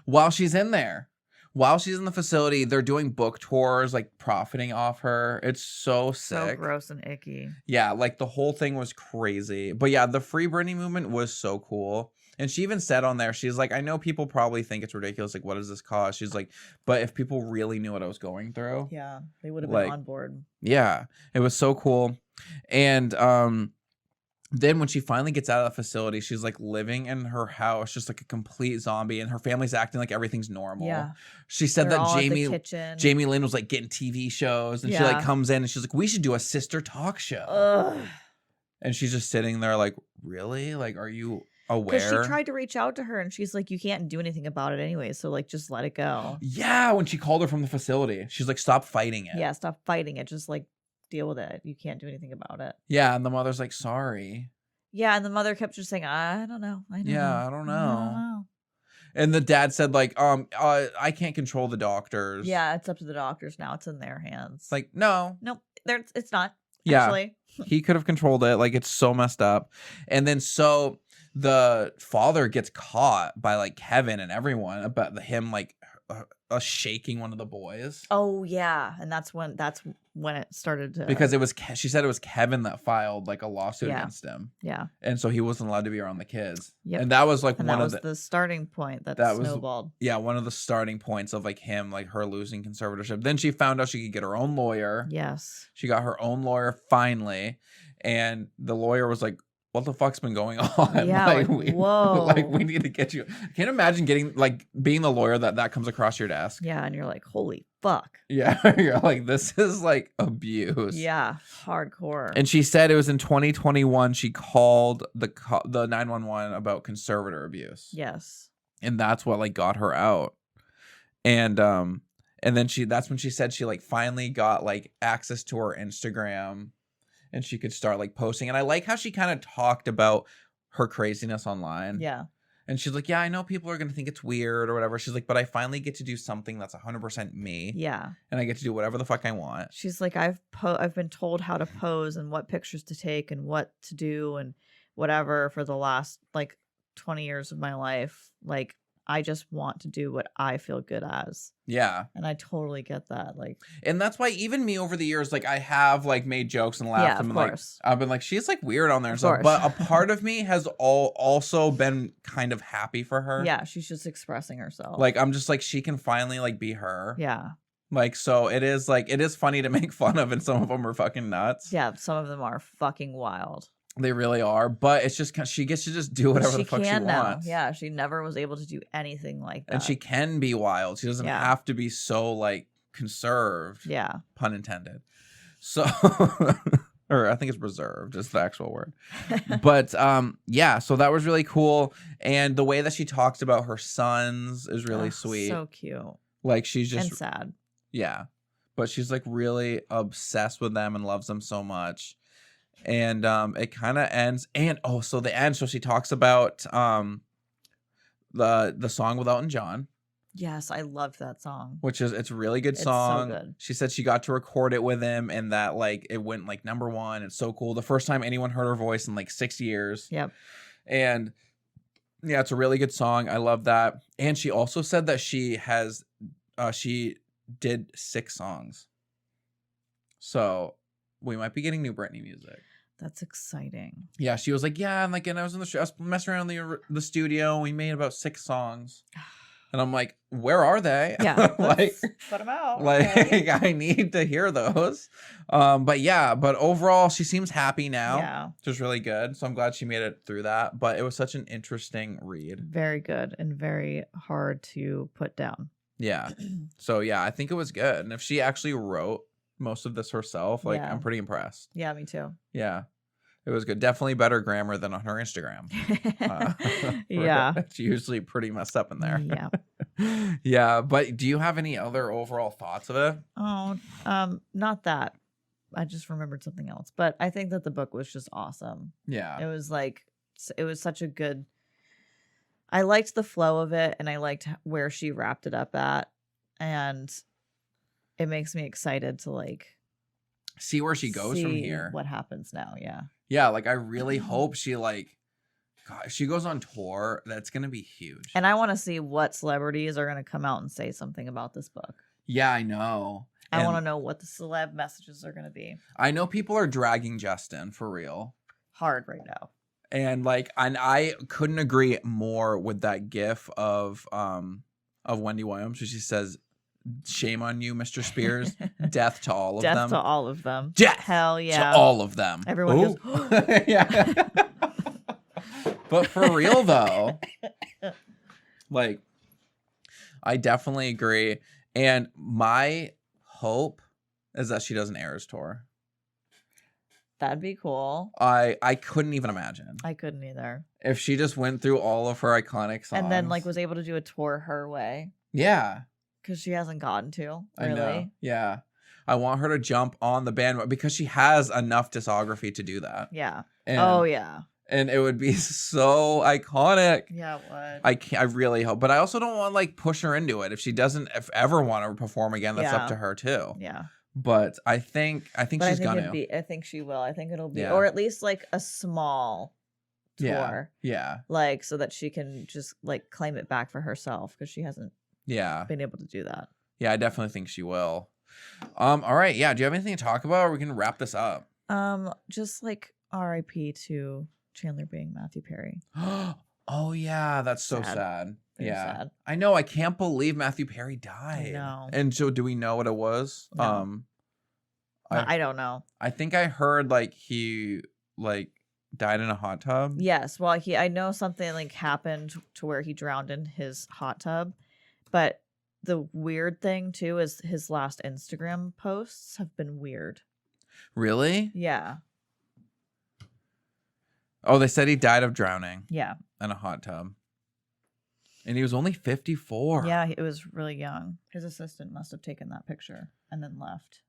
while she's in there. While she's in the facility, they're doing book tours, like profiting off her. It's so sick. So gross and icky. Yeah, like the whole thing was crazy. But yeah, the Free Britney movement was so cool. And she even said on there, she's like, I know people probably think it's ridiculous. Like, what does this cost? She's like, but if people really knew what I was going through. Yeah, they would have been on board. Yeah, it was so cool. And then when she finally gets out of the facility, she's like living in her house, just like a complete zombie, and her family's acting like everything's normal. Yeah. She said They're that all at the Jamie Lynn was like getting TV shows, and she like comes in and she's like, we should do a sister talk show. Ugh. And she's just sitting there like, really? Like, are you aware? Because she tried to reach out to her and she's like, you can't do anything about it anyway, so like just let it go. Yeah, when she called her from the facility, she's like, stop fighting it. Yeah, stop fighting it. Just like deal with it. You can't do anything about it. Yeah, and the mother's like, sorry. Yeah, and the mother kept just saying, I don't know. I don't know. And the dad said, like, I can't control the doctors. Yeah, it's up to the doctors now. It's in their hands. Like, no. Nope. It's not. Yeah. Actually. He could have controlled it. Like, it's so messed up. And then so the father gets caught by like Kevin and everyone about him like shaking one of the boys. Oh yeah, and that's when it started to, because it was she said it was Kevin that filed like a lawsuit against him. Yeah, and so he wasn't allowed to be around the kids. Yep. And that was like and one that of was the starting point that snowballed. One of the starting points of like her losing conservatorship. Then she found out she could get her own lawyer. Yes, she got her own lawyer finally, and the lawyer was like, what the fuck's been going on? Yeah, whoa. Like, we need to get you. Can't imagine being the lawyer that comes across your desk. Yeah, and you're like, holy fuck. Yeah, you're like, this is like abuse. Yeah, hardcore. And she said it was in 2021 she called the 911 about conservator abuse. Yes. And that's what like got her out. And then that's when she said she like finally got like access to her Instagram. And she could start like posting. And I like how she kind of talked about her craziness online. Yeah. And she's like, yeah, I know people are going to think it's weird or whatever. She's like, but I finally get to do something that's 100% me. Yeah. And I get to do whatever the fuck I want. She's like, I've been told how to pose and what pictures to take and what to do and whatever for the last like 20 years of my life. Like, I just want to do what I feel good as. Yeah. And I totally get that. Like, and that's why even me over the years, like I have like made jokes and laughed. Yeah, of course. Like, I've been like, she's like weird on there and stuff. But a part of me has also been kind of happy for her. Yeah. She's just expressing herself. Like, I'm just like, she can finally like be her. Yeah. Like, so it is funny to make fun of, and some of them are fucking nuts. Yeah. Some of them are fucking wild. They really are, but it's just she gets to just do whatever the fuck she wants. Yeah, she never was able to do anything like that. And she can be wild. She doesn't have to be so like conserved. Yeah. Pun intended. So or I think it's reserved is the actual word. But yeah, so that was really cool. And the way that she talks about her sons is really sweet. So cute. Like she's just and sad. Yeah. But she's like really obsessed with them and loves them so much. And it kind of ends, and so the end. So she talks about the song with Elton John. Yes, I loved that song. It's a really good song. So good. She said she got to record it with him, and that like it went like #1. It's so cool. The first time anyone heard her voice in like 6 years. Yep. And yeah, it's a really good song. I love that. And she also said that she did 6 songs. So we might be getting new Britney music. That's exciting. Yeah, she was like, yeah, and I was in I was messing around in the studio. And we made about 6 songs. And I'm like, where are they? Yeah, like, put them out. like okay. I need to hear those. But overall, she seems happy now. Yeah, Which is really good. So I'm glad she made it through that. But it was such an interesting read. very good and very hard to put down. Yeah. So yeah, I think it was good. And if she actually wrote most of this herself, like Yeah. I'm pretty impressed. Yeah, me too. Yeah. It was good. Definitely better grammar than on her Instagram. Yeah. It's usually pretty messed up in there. Yeah. Yeah. But do you have any other overall thoughts of it? Oh, not that. I just remembered something else. But I think that the book was just awesome. Yeah. It was such a good. I liked the flow of it, and I liked where she wrapped it up at, and it makes me excited to like See where she goes from see here. what happens now. Yeah. Yeah, like I really hope she like, God, if she goes on tour, that's gonna be huge. And I want to see what celebrities are going to come out and say something about this book. Yeah, I know. I And want to know what the celeb messages are going to be. I know people are dragging Justin for real. Hard right now. And like, and I couldn't agree more with that gif of Wendy Williams where she says, "Shame on you, Mr. Spears. Death to all of them. Death to all of them. Death Hell yeah. to all of them." Everyone Ooh. goes, yeah. But for real though, like, I definitely agree. And my hope is that she does an Eras tour. that'd be cool. I couldn't even imagine I couldn't either. if she just went through all of her iconic songs And then like was able to do a tour her way yeah. because she hasn't gotten to I know. really. Yeah. I want her to jump on the bandwagon because she has enough discography to do that. Yeah. And, Oh yeah. And it would be so iconic. Yeah, it would. I really hope. But I also don't want to like push her into it. If she doesn't ever want to perform again, that's up Yeah. to her too. Yeah. But I think But she's gonna. I think she will. I think it'll be Yeah. or at least like a small Yeah. tour. Yeah. Like so that she can just like claim it back for herself because she hasn't Yeah. been able to do that. Yeah, I definitely think she will. All right. Yeah. Do you have anything to talk about or we can wrap this up? Just like R.I.P. to Chandler Bing, Matthew Perry. Oh yeah, that's so Sad. sad. Very Yeah. sad. I know. I can't believe Matthew Perry died. I know. And so do we know what it was? No. I don't know. I think I heard like he like died in a hot tub. Yes, well, I know something like happened to where he drowned in his hot tub, but the weird thing too is his last Instagram posts have been weird. Really? Yeah, Oh, they said he died of drowning yeah, in a hot tub. And he was only 54. yeah. It was really young. His assistant must have taken that picture and then left,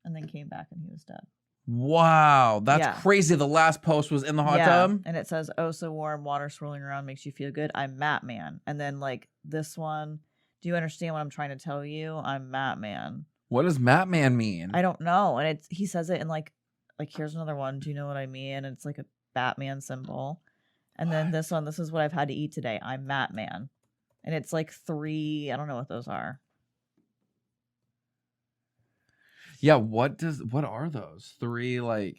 and then came back and he was dead. Wow. That's Yeah. crazy. The last post was in the hot tub. And it says, "Oh, so warm, water swirling around makes you feel good. I'm Matt Man." And then like this one, do you understand what I'm trying to tell you? I'm Matt Man. What does Matt Man mean? I don't know. And he says it in like here's another one. Do you know what I mean? And it's like a Batman symbol. And then this one, this is what I've had to eat today. I'm Matt Man. And it's like 3, I don't know what those are. Yeah, what are those? 3 like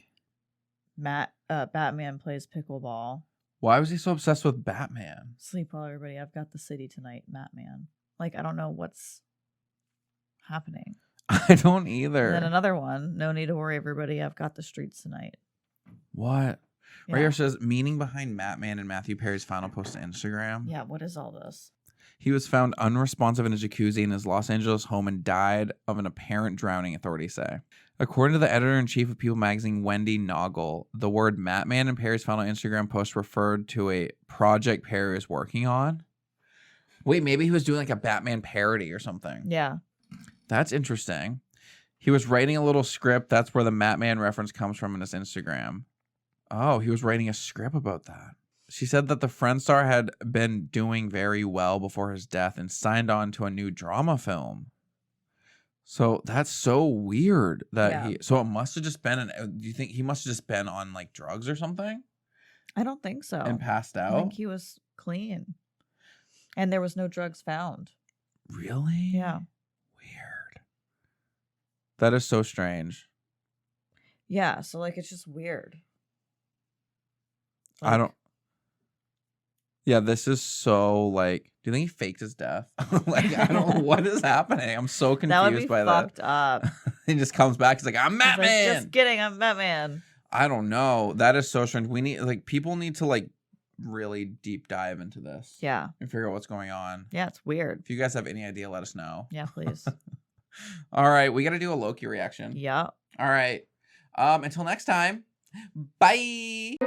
Batman plays pickleball. why was he so obsessed with Batman? Sleep well, everybody. I've got the city tonight, Matt Man. Like, I don't know what's happening. I don't And either. then another one. No need to worry, everybody. I've got the streets tonight. What? Yeah. Right here says meaning behind Matt Man and Matthew Perry's final post to Instagram. Yeah, what is all this? He was found unresponsive in a jacuzzi in his Los Angeles home and died of an apparent drowning, authorities say. According to the editor-in-chief of People magazine, Wendy Noggle, the word Matt Man in Perry's final Instagram post referred to a project Perry was working on. Wait, maybe he was doing like a Batman parody or something. Yeah. That's interesting. He was writing a little script. That's where the Matt Man reference comes from in his Instagram. Oh, he was writing a script about that. She said that the Friends star had been doing very well before his death and signed on to a new drama film. So that's so weird that so it must have just been do you think he must have just been on like drugs or something I don't think so. and passed I out? think he was clean. And there was no drugs found. Really? Yeah. Weird. That is so strange. Yeah, so like it's just weird. I don't Yeah, this is so like. Do you think he faked his death? Like, I don't know what is happening. I'm so That would be confused by fucked up. that. He just comes back. He's like, I'm He's like, Batman. just kidding, I'm Batman. I don't know. That is so strange. We need people need to like really deep dive into this. Yeah. And figure out what's going on. Yeah, it's weird. If you guys have any idea, let us know. Yeah, please. All right, we got to do a Loki reaction. Yeah. All right. Until next time. Bye.